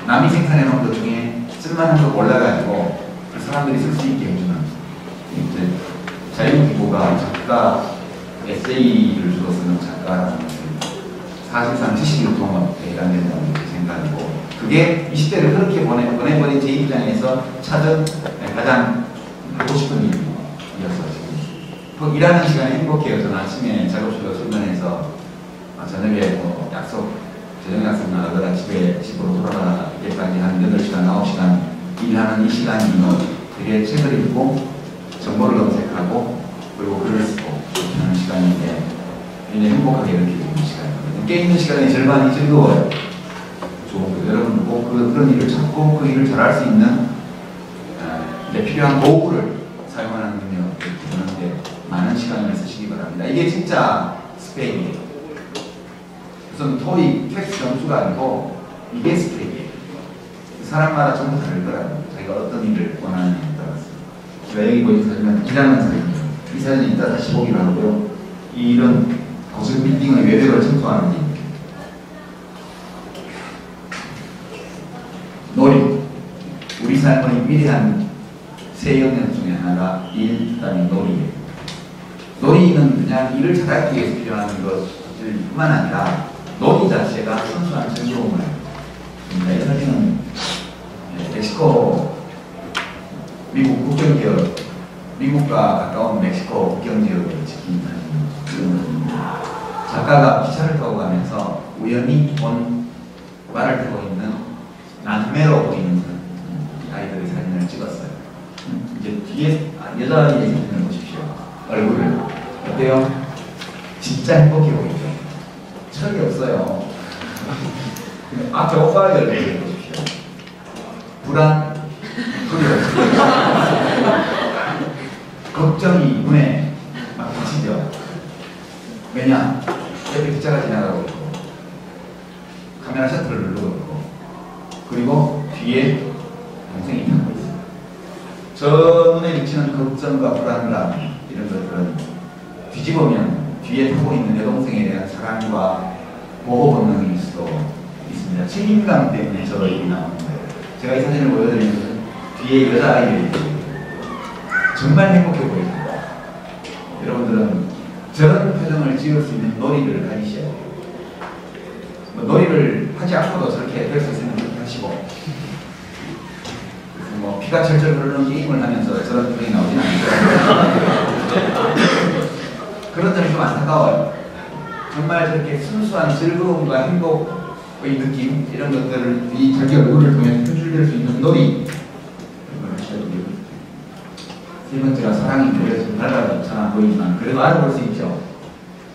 남이 생산해 놓은 것 중에 쓸만한 거 골라가지고 그 사람들이 쓸 수 있게 해주는, 이제 자유기구가 작가 에세이를 주로 쓰는 작가라는 것은 사실상 지식 유통업에 해당된다고 생각하고, 그게 20대를 그렇게 보내버린 제 입장에서 찾은 가장 하고 싶은 일이어서 지금 일하는 시간이 행복해요. 저는 아침에 작업실로 출근해서 약속, 저녁 약속 나가다가 집으로 돌아가기까지 한 8시간, 9시간 일하는 이 시간이 되게 책을 읽고 정보를 검색하고 그리고 글을 쓰고 그렇게 하는 시간인데 굉장히 행복하게 느끼고 있는 시간이거든요. 깨 있는 시간의 절반이 즐거워요. 좋은 거. 여러분 꼭 그런 일을 찾고 그 일을 잘할 수 있는 필요한 도구를 사용하는 능력을 기르는데 많은 시간을 쓰시기 바랍니다. 이게 진짜 스펙이에요. 우선 토익 텍스트 점수가 아니고 이게 스펙이에요. 사람마다 전부 다르더라고요. 자기가 어떤 일을 원하느냐에 따라서. 제가 여기 보이는 사진은 일하는 사진이에요. 이 사진은 이따 다시 보기로 하고요. 이런 고층 빌딩의 외벽을 청소하는 일. 놀이. 우리 삶의 위대한 세 영역 중에 하나가 일, 그다음에 놀이예요. 놀이는 그냥 일을 잘하기 위해서 필요한 것일 뿐만 아니라 놀이 자체가 순수한 즐거움을 줍니다. 이 사진은 멕시코, 미국 국경지역, 미국과 가까운 멕시코 국경지역을 지킨 사진입니다. 작가가 기차를 타고 가면서 우연히 본 말을 타고 있는 남매로 보이는 아이들의 사진을 찍었어요. 이제 뒤에 여자아이의 사진을 보십시오. 얼굴을. 어때요? 진짜 행복해 보이죠? 철이 없어요. 앞에 오빠의 얼굴을 보십시오. 불안, 소리 없어요. 걱정이 눈에 막 비치죠. 왜냐? 옆에 기차가 지나가고 있고 카메라 셔터를 누르고 있고 그리고 뒤에 동생이 타고 있어요. 저 눈에 비치는 걱정과 불안감 이런 것들은 뒤집으면 뒤에 타고 있는 여동생에 대한 사랑과 보호 본능일 수도 있습니다. 책임감 때문에 저 일이 나오는 거예요. 제가 이 사진을 보여드리는 것은 뒤에 여자아이들이 정말 행복해 보입니다. 여러분들은 저런 표정을 지을 수 있는 놀이를 가지셔야 돼요. 놀이를 하지 않고도 저렇게 될 수 있으면 그렇게 하시고 피가 철철 흐르는 게임을 하면서 저런 표정이 나오진 않는데 그런 점이 좀 안타까워요. 정말 저렇게 순수한 즐거움과 행복의 느낌 이런 것들을 이 자기 얼굴을 통해 표출될 수 있는 놀이 이걸 하셔야 돼요. 세 번째가 사랑이 그래서 밝아도 잘 안 보이지만 그래도 알아볼 수 있죠.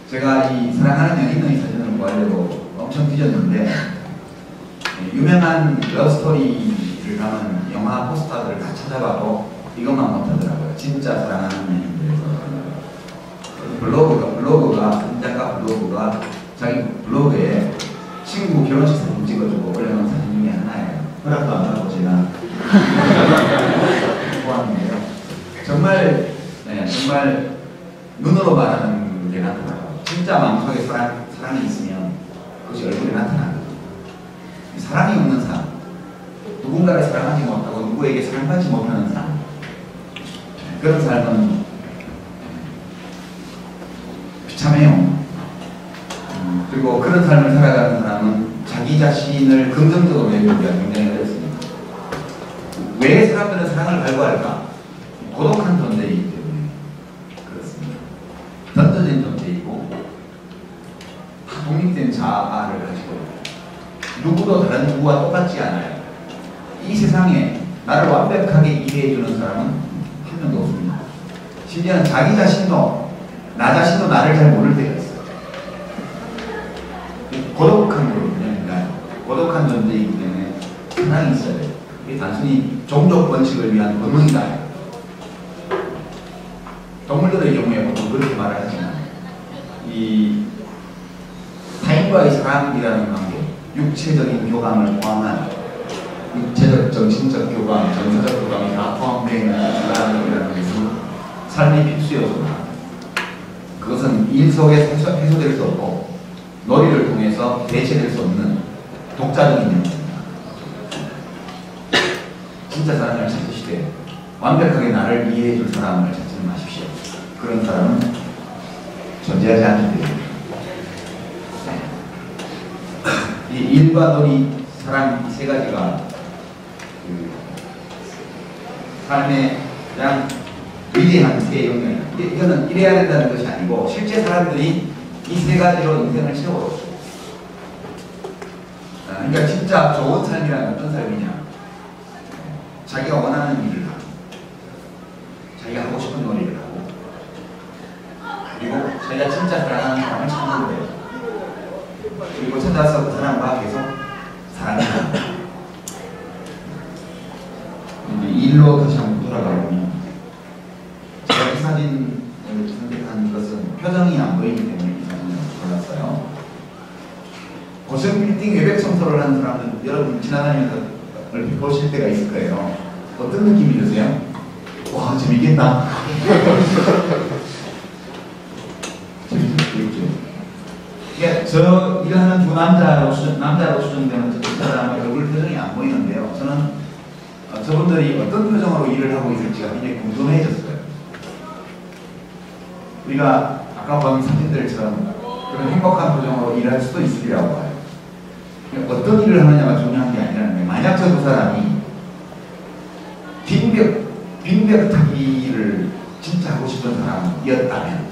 제가 이 사랑하는 연인의 사진을 구하려고 엄청 뒤졌는데 유명한 러브스토리를 담은 영화 포스터들을 다 찾아봐도 이것만 못하더라고요. 진짜 사랑하는 연인들에서 블로그가 작가 블로그가 자기 블로그에 친구 결혼식 사진 찍어주고 올려놓은 사진 중에 하나예요. 허락도 안 하고 제가 보았는데요. 정말 눈으로 말하는 게 나타나요. 진짜 마음속에 사랑이 있으면 그것이 얼굴에 나타나요. 사랑이 없는 삶, 누군가를 사랑하지 못하고 누구에게 사랑하지 못하는 삶, 그런 삶은 비참해요. 그리고 그런 삶을 살아가는 사람은 자기 자신을 긍정적으로 내비우기가 굉장히 어렵습니다. 왜 사람들은 사랑을 갈구할까? 고독한 존재이기 때문에 그렇습니다. 던져진 존재이고 독립된 자아를 가지고 누구도 다른 누구와 똑같지 않아요. 이 세상에 나를 완벽하게 이해해주는 사람은 한 명도 없습니다. 심지어는 자기 자신도 나 자신도 나를 잘 모를 때가 있어요. 고독한 거거든요. 고독한 존재이기 때문에 사랑이 있어야 돼요. 이게 단순히 종족 번식을 위한 본능이다. 동물들의 경우에 보통 그렇게 말을 하지만 이 타인과의 사랑이라는 관계, 육체적인 교감을 포함한 육체적, 정신적 교감, 정서적 교감이 다 포함되어 있는 사랑이라는 것은 삶의 필수 요소다. 그것은 일 속에서 해소될 수 없고 놀이를 통해서 대체될 수 없는 독자적인 영역입니다. 진짜 사랑을 찾으시되 완벽하게 나를 이해해줄 사람을 찾지 마십시오. 그런 사람은 존재하지 않기 때문에 이 일과 놀이, 사랑 이 세 가지가 삶의 가장 위대한 세 영역입니다. 이거는 이래야 된다는 것이 아니고 실제 사람들이 이 세 가지로 인생을 채워요. 그러니까 진짜 좋은 삶이란 어떤 삶이냐? 자기가 원하는 일을 하고, 자기가 하고 싶은 놀이를 하고, 그리고 자기가 진짜 사랑하는 사람을 찾는 거예요. 그리고 찾아서 그 사람과 계속 사랑하는. 이제 일로 다시 한번 돌아가 보면, 제가 이 사진을 선택한 것은 표정이 안 보이기 때문에 이 사진을 골랐어요. 고층 빌딩 외벽 청소를 하는 사람들, 여러분 지나다니면서 얼핏 보실 때가 있을 거예요. 어떤 느낌이 드세요? 와, 재밌겠다. 재밌겠죠? 이게 저 일하는 두 남자로 추정되는 저 사람의 얼굴 표정이 안 보이는데요. 저는 저분들이 어떤 표정으로 일을 하고 있을지가 굉장히 궁금해졌어요. 우리가 아까 본 사진들처럼 그런 행복한 표정으로 일할 수도 있으리라고 봐요. 어떤 일을 하느냐가 중요한 게 아니라는 거예요. 만약 저 두 사람이 빙벽 타기를 진짜 하고 싶은 사람이었다면,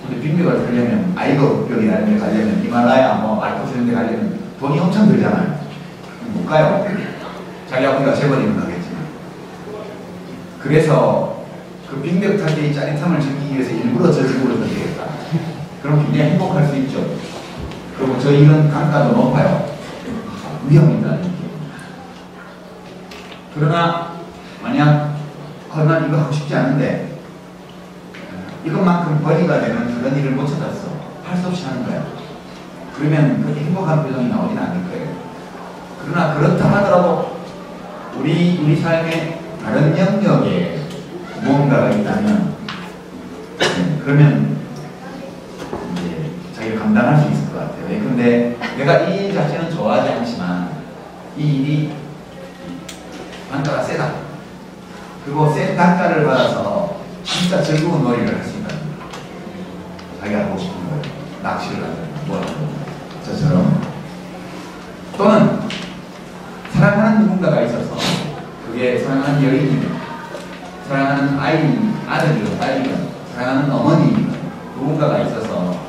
근데 빙벽을 타려면 아이고 벽이 다른 데 가려면 히말라야 뭐 알프스 이런 데 가려면 돈이 엄청 들잖아요. 못 가요. 자기 아버지가 재벌이면 가겠지만. 그래서 그 빙벽 타기의 짜릿함을 즐기기 위해서 일부러 저 지구를 던지겠다. 그럼 굉장히 행복할 수 있죠. 그리고 저 일은 단가도 높아요. 위험이다. 그러나 만약 난 이거 하고 싶지 않은데 이것만큼 벌이가 되는 그런 일을 못 찾았어. 할 수 없이 하는 거야. 그러면 그렇게 행복한 표정이 나오진 않을 거예요. 그러나 그렇다 하더라도 우리 삶의 다른 영역에 무언가가 있다면 그러면 이제 자기가 감당할 수 있을 것 같아요. 근데 내가 이 일 자체는 좋아하지 않지만 이 일이 단가가 세다. 그리고 센 단가를 받아서 진짜 즐거운 놀이를 할 수 있다. 자기가 하고 싶은 거예요. 낚시를 하든 뭐라든 저처럼. 또는 사랑하는 누군가가 있어서 그게 사랑하는 여인이든 사랑하는 아들이든 딸이든 사랑하는 어머니이든 누군가가 있어서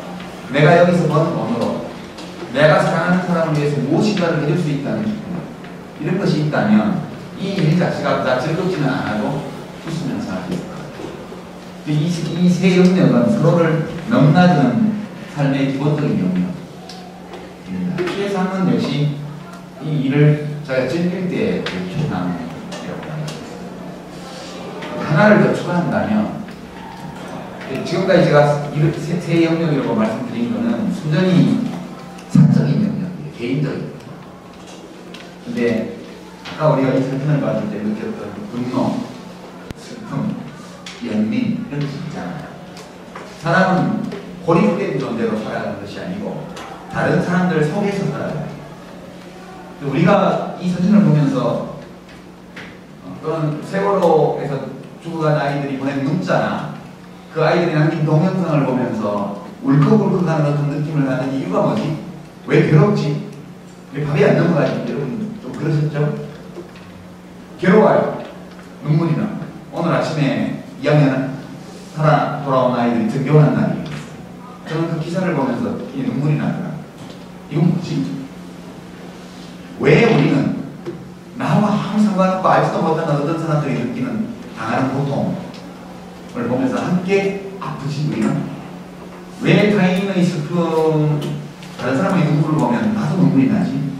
내가 여기서 버는 돈으로 내가 사랑하는 사람을 위해서 무엇인가를 해줄 수 있다는 기쁨, 이런 것이 있다면 이 일 자체가 다 즐겁지는 않아도 웃으면서 할 수 있을 것 같아요. 이 세 영역은 서로를 넘나드는 삶의 기본적인 영역입니다. 최상은 역시 이 일을 자기가 즐길 때의 최상이라고 합니다. 하나를 더 추가한다면, 지금까지 제가 세 영역이라고 말씀드린 것은 순전히 사적인 영역이에요. 개인적인. 근데 아까 우리가 이 사진을 봤을 때 느꼈던 분노, 슬픔, 연민 이런 것이 있잖아요. 사람은 고립된 존재로 살아가는 것이 아니고 다른 사람들 속에서 살아가요. 우리가 이 사진을 보면서 또는 세월호에서 죽어간 아이들이 보낸 문자나 그 아이들이 남긴 동영상을 보면서 울컥울컥하는 어떤 느낌을 갖는 이유가 뭐지? 왜 괴롭지? 왜 밥이 안 넘어가지? 여러분 좀 그러셨죠? 괴로워요. 눈물이 나. 오늘 아침에 2학년 살아 돌아온 아이들이 등교하는 날이에요. 저는 그 기사를 보면서 이 눈물이 나더라고요. 이건 뭐지? 왜 우리는 나와 아무 상관없고 알지도 못하는 어떤 사람들이 느끼는 당하는 고통을 보면서 함께 아프지 우리는? 왜 타인의 슬픔, 다른 사람의 눈물을 보면 나도 눈물이 나지?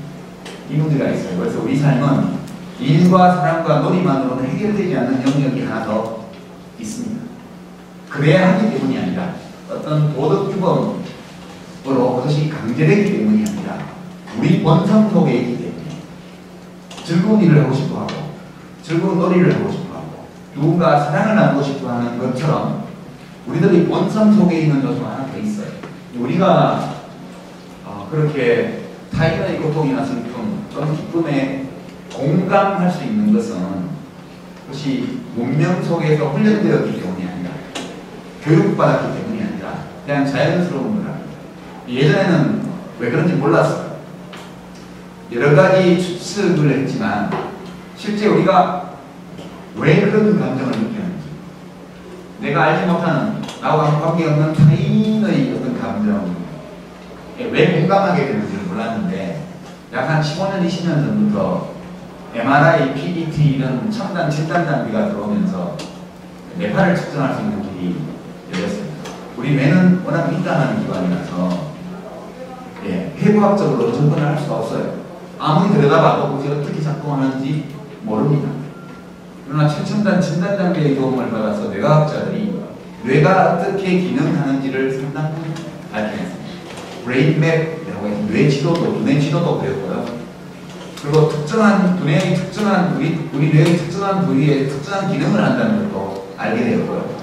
이 문제가 있어요. 그래서 우리 삶은 일과 사랑과 놀이만으로는 해결되지 않는 영역이 하나 더 있습니다. 그래야 하기 때문이 아니라 어떤 도덕 규범으로 그것이 강제되기 때문이 아니라 우리 본성 속에 있기 때문에 즐거운 일을 하고 싶어 하고 즐거운 놀이를 하고 싶어 하고 누군가 사랑을 나누고 싶어 하는 것처럼 우리들의 본성 속에 있는 요소가 하나 더 있어요. 우리가 그렇게 타인의 고통이나 슬픔 또는 기쁨에 공감할 수 있는 것은 그것이 문명 속에서 훈련되었기 때문이 아니라 교육받았기 때문이 아니라 그냥 자연스러운 거랍니다. 예전에는 왜 그런지 몰랐어요. 여러 가지 추측을 했지만 실제 우리가 왜 그런 감정을 느끼는지, 내가 알지 못하는 나와 관계없는 타인의 어떤 감정에 왜 공감하게 되는지를 몰랐는데 약 한 15년, 20년 전부터 MRI, PET 이런 첨단 진단 장비가 들어오면서 뇌파를 측정할 수 있는 길이 열렸습니다. 우리 뇌는 워낙 민감한 기관이라서 해부학적으로 접근을 할 수가 없어요. 아무리 들여다봐도 그게 어떻게 작동하는지 모릅니다. 그러나 최첨단 진단 장비의 도움을 받아서 뇌과학자들이 뇌가 어떻게 기능하는지를 상당히 밝혀냈습니다. 브레인맵이라고 해서 뇌 지도도, 두뇌 지도도 배웠고요. 그리고 특정한 두뇌의 특정한 우리 뇌의 특정한 부위에 특정한 기능을 한다는 것도 알게 되었고요.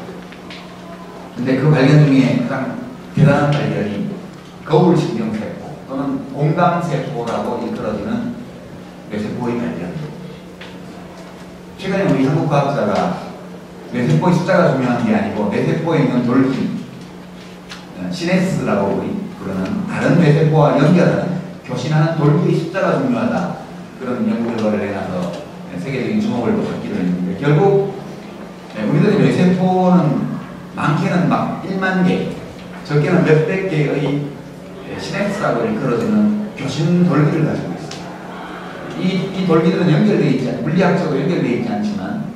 근데 그 발견 중에 가장 대단한 발견이 거울신경세포 또는 공감세포라고 일컬어지는 뇌세포의 발견입니다. 최근에 우리 한국 과학자가 뇌세포의 숫자가 중요한 게 아니고 뇌세포에 있는 돌기, 시냅스라고 우리 부르는 다른 뇌세포와 연결하는, 교신하는 돌기의 숫자가 중요하다. 그런 연구 결과를 내놔서 세계적인 주목을 받기도 했는데, 결국 우리들의 뇌세포는 많게는 막 1만 개, 적게는 몇백 개의 시냅스라고 일컬어지는 교신 돌기를 가지고 있습니다. 이 돌기들은 연결되어 있지 않, 물리학적으로 연결되어 있지 않지만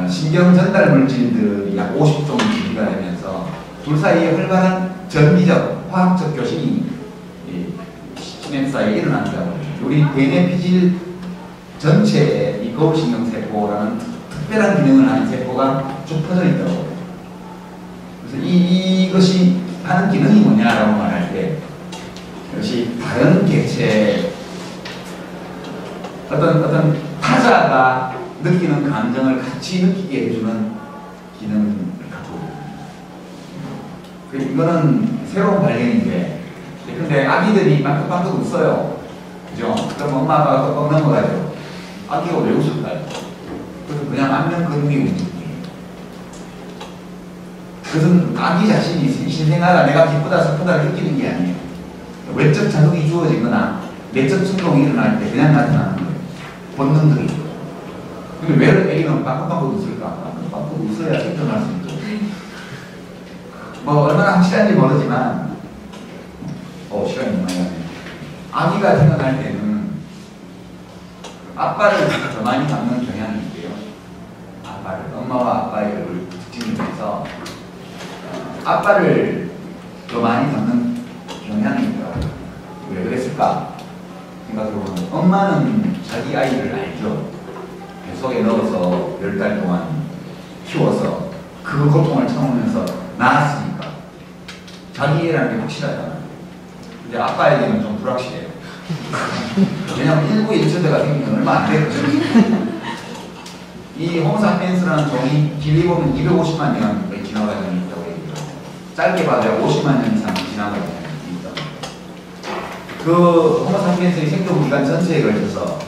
신경 전달 물질들이 약 50종 분리가 되면서 둘 사이에 활발한 전기적, 화학적 교신이 시냅스 사이에 일어난다고 합니다. 우리 뇌내 피질 전체에 이 거울신경세포라는 특별한 기능을 하는 세포가 쭉 퍼져 있다고. 그래서 이것이 하는 기능이 뭐냐라고 말할 때, 이것이 다른 객체, 어떤 타자가 느끼는 감정을 같이 느끼게 해주는 기능을 갖고 있습니다. 이거는 새로운 발견인데, 근데 아기들이 빵긋빵긋 웃어요. 그죠? 그럼 엄마가 꺾 넘어가죠. 아기가 왜 웃을까요? 그래서 그냥 안면 근육이 움직이에요. 그것은 아기 자신이 신생아가 내가 기쁘다 슬프다를 느끼는 게 아니에요. 외적 자극이 주어지거나 내적 충동이 일어날 때 그냥 나타나는 거예요. 본능들이. 근데 왜 애기는 빵긋빵긋 웃을까? 빵긋빵긋 웃어야 생존할 수 있죠. 뭐 얼마나 확실한지 모르지만 시간이 많이 가네. 아기가 태어날 때는 아빠를 더 많이 닮는 경향이 있고요. 아빠를, 엄마와 아빠의 얼굴 특징을 위해서 아빠를 더 많이 닮는 경향이 있더라고요. 왜 그랬을까 생각해보면, 엄마는 자기 아이를 알죠. 뱃속에 넣어서 10달 동안 키워서 그 고통을 참으면서 낳았으니까 자기 애라는 게 확실하잖아요. 근데 아빠에게는 좀 불확실해요. 왜냐하면 1부 1초대가 생기면 얼마 안 되거든요. 이 호모사피엔스라는 종이 길이 보면 250만 년의 진화 과정이 있다고 얘기해요. 짧게 봐도 50만 년 이상 진화 과정이 있다고. 그 호모사피엔스의 생존 기간 전체에 걸쳐서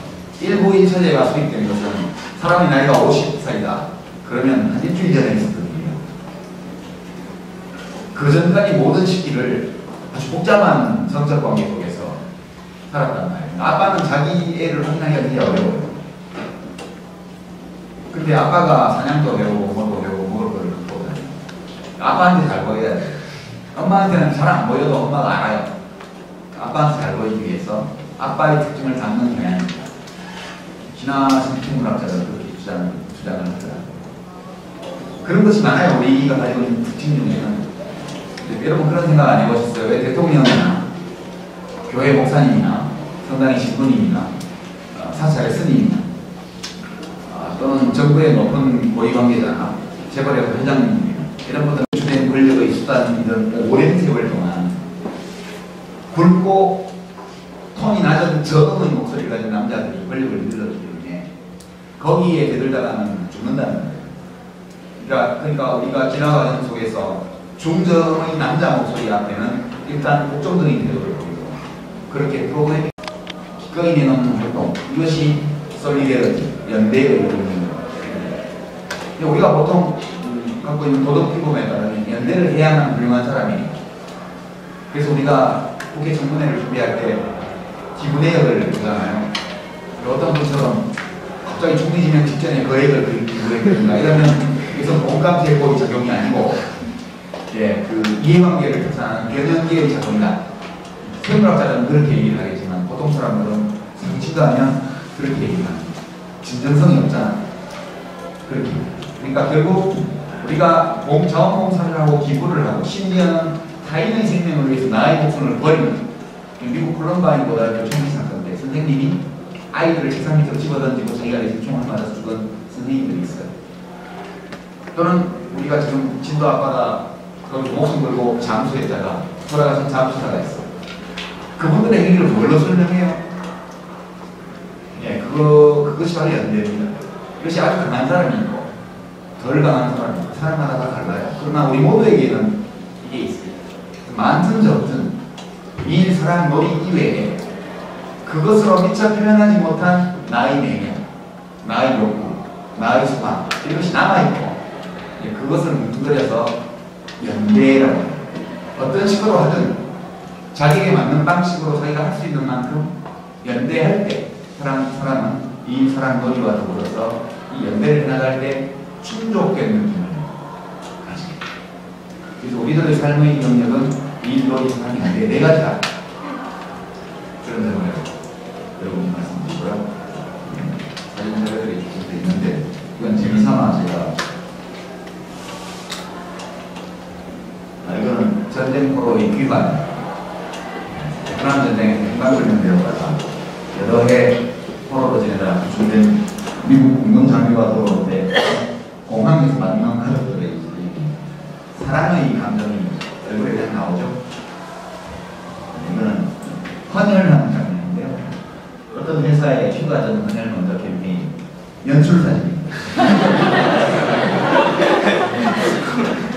1부 1초대가 수립된 것은 사람의 나이가 50살이다. 그러면 한 일주일 전에 있었던 일이에요. 그 전까지 모든 시기를 아주 복잡한 성적 관계 속에서 살았단 말이에요. 아빠는 자기 애를 확인하기가 되게 어려워요. 근데 아빠가 사냥도 배우고 뭐도 배우고 먹을 거를 갖고 다녀요. 아빠한테 잘 보여야 돼요. 엄마한테는 잘 안 보여도 엄마가 알아요. 아빠한테 잘 보이기 위해서 아빠의 특징을 담는 경향입니다. 진화 생물학자들은 그렇게 주장을 하더라고요. 그런 것이 많아요. 우리가 가지고 있는 특징 중에는. 여러분 그런 생각 안 해보셨어요? 왜 대통령이나 교회 목사님이나 성당의 신부님이나 사찰의 스님이나 또는 정부의 높은 고위관계자나 재벌의 회장님이나 이런 분들 주된 권력의 수단이든 오랜 세월 동안 굵고 톤이 낮은 저음의 목소리를 가진 남자들이 권력을 늘렸기 때문에 거기에 대들다가는 죽는다는 거예요. 그러니까 우리가 진화 과정 속에서 중저음의 남자 목소리 앞에는 일단 옥정등이 태도를 보이고, 그렇게 프로그래밍, 기꺼이 내놓는 활동, 이것이 솔리데리티, 연대의 의미입니다. 우리가 보통 갖고 있는 도덕 피범에 따르면 연대를 해야 하는 훌륭한 사람이에요. 그래서 우리가 국회 청문회를 준비할 때 기부내역을 보잖아요. 어떤 분처럼 갑자기 총리지명 직전에 거액을 기부했던가 이러면 이것은 공감세포의 작용이 아니고 그 이해관계를 묘사하는 변형계의 작용이다. 생물학자들은 그렇게 얘기를 하겠지만 보통 사람들은 상치도 하면 그렇게 얘기합니다. 진정성이 없잖아. 그렇게. 그러니까 결국 우리가 자원봉사를 하고 기부를 하고 심지어는 타인의 생명을 위해서 나의 목숨을 버리는 미국 콜럼바인 고등학교 총기 사건 때 선생님이 아이들을 책상 밑으로 집어던지고 자기가 내신 총을 맞아서 죽은 선생님들이 있어요. 또는 우리가 지금 진도 앞바다 거기 목숨 걸고 잠수했다가 돌아가신 잠수사가 있어. 그분들의 행위를 뭘로 설명해요? 예, 그것이 바로 연대입니다. 이것이 아주 강한 사람이 있고 덜 강한 사람이 있고 사람마다 다 달라요. 그러나 우리 모두에게는 이게 있어요. 많든 적든 일, 사랑, 놀이 이외에 그것으로 미처 표현하지 못한 나의 내면, 나의 욕구, 나의 소망 이것이 남아있고 그것을 뭉뚱그려서 연대라고 해요. 어떤 식으로 하든 자기에게 맞는 방식으로 자기가 할 수 있는 만큼 연대할 때 사람은 이 사랑 놀이와 더불어서 이 연대를 해나갈 때 충족된 느낌을 가지게 돼요. 그래서 우리들의 삶의 영역은 일, 놀이, 사랑이 연대 네 가지다. 그런 점을 여러분 말씀드리고요. 사진 자료들이 있는데 이건 재미삼아 제가 이거는 전쟁 포로의 귀관 베트남 전쟁에서 행방불명 되어가서 여러 해 포로로 지내다가 구출된 미국 공군 장교가 들어올 때 공항에서 만난 가족들의 사랑의 감정이 얼굴에 잘 나오죠. 이거는 헌혈하는 장면인데요. 어떤 회사의 휴가 전 헌혈 먼저 캠페인 연출 사진입니다.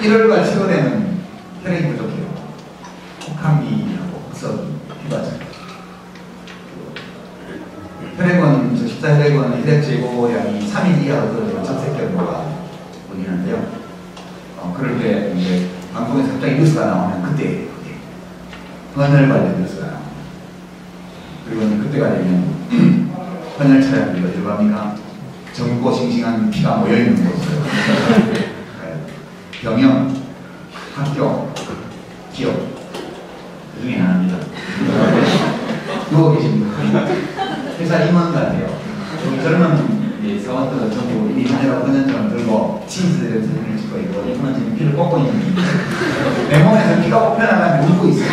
1월과 7월에는 혈액이 부족해요. 혹한기하고 혹석이 휴가죠. 혈액원, 식사 혈액원 혈액 제고량이 3일 이하로 떨어지면 적색경로가 보이는데요. 그럴 때 이제 방송에서 갑자기 뉴스가 나오면 그때 헌혈 관련 뉴스가 나옵니다. 그리고 그때가 되면 헌혈 차량들이 어디로 갑니까? 젊고 싱싱한 피가 모여있는 곳으로 병영, 학교, 기업 그 중에 하나입니다. 누워 계신 분 회사 임원 같아요. 젊은 사원들은 전부 이미 하늘하고 헌혈증을 들고 치즈를 사진을 찍고 있고 이분은 지금 피를 꽂고 있는 내 몸에서 피가 뽑혀나가는데 울고 있어요.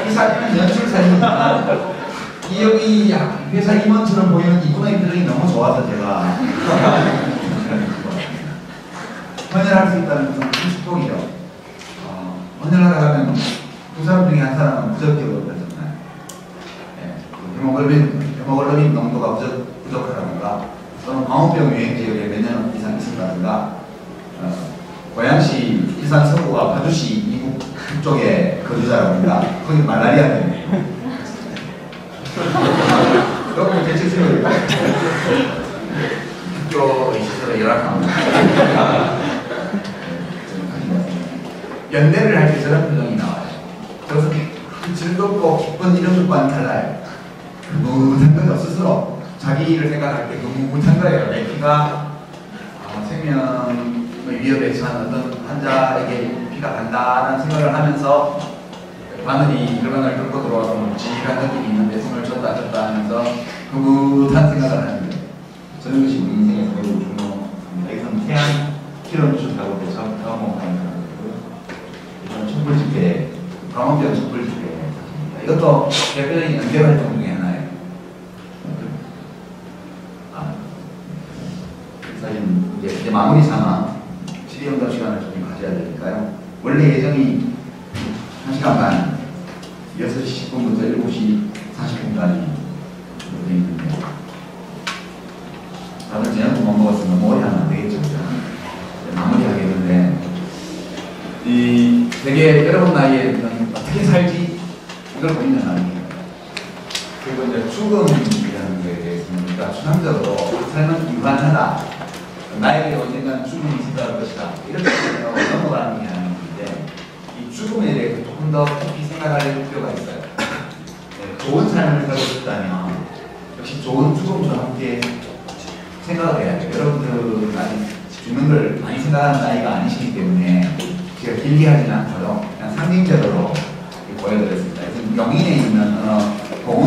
이 사진은 연출 사진입니다. 이 회사 임원처럼 보이는 이분의 표정이 너무 좋아서 제가 헌혈할 수 있다는 것은 큰 축복이죠. 헌혈하러 가면 두 사람 중에 한 사람은 부적격으로 그러잖아요. 헤모글로빈 농도가 부족하다든가 또는 광우병 유행 지역에 몇 년 이상 있었다든가 고양시 일산 서구와 파주시 이북 쪽에 거주자랍니다. 거기 말라리아 때문에 여러분 대체 생각해요. 학교의 시설에 열악합니다. 연대를 할 때 저런 표정이 나와요. 저것은 즐겁고 기쁜 이런 것과는 달라요. 흐뭇한 거죠. 스스로 자기를 생각할 때 흐뭇한 거예요. 내 피가 생명의 위협에 처한 어떤 환자에게 피가 간다는 생각을 하면서 바늘이 혈관을 뚫고 들어와서 묵직한 느낌이 있는데 숨을 줬다 줬다 하면서 흐뭇한 생각을 하는 거예요. 저런 것이 우리 인생의 매우 중요합니다. 여기서는 태양 키로미터라고 해서 경험하는 사람들이고요. 이건 촛불 집회, 광원병 촛불 집회. 이것도 대표적인 연대 활동 중에 하나예요. 사실 이제 마무리 삼아 질의응답 시간을 좀 가져야 되니까요. 원래 예정이 1시간 반, 6시 10분부터 7시 40분까지 되어 있는데 다들 저녁도 못 먹었으면 뭐 하면 안 되겠죠. 마무리하겠는데 되게 여러분 나이에는 어떻게 살지 이걸 고민을 하는 거예요. 그리고 이제 죽음이라는 거에 대해서는 우리가 추상적으로 삶은 유한하다. 나에게 언젠간 죽음이 있을 것이다. 이렇게 넘어가는 게 아닌데 이 죽음에 대해서 조금 더 깊이 생각할 필요가 있어요. 좋은 삶을 살고 싶다면 역시 좋은 죽음과 함께 생각을 해야 돼요. 여러분들은 아직 죽는 걸 많이 생각하는 나이가 아니시기 때문에 제가 길게 하지는 않고요. 그냥 상징적으로 보여드렸습니다. 영인에 있는 공원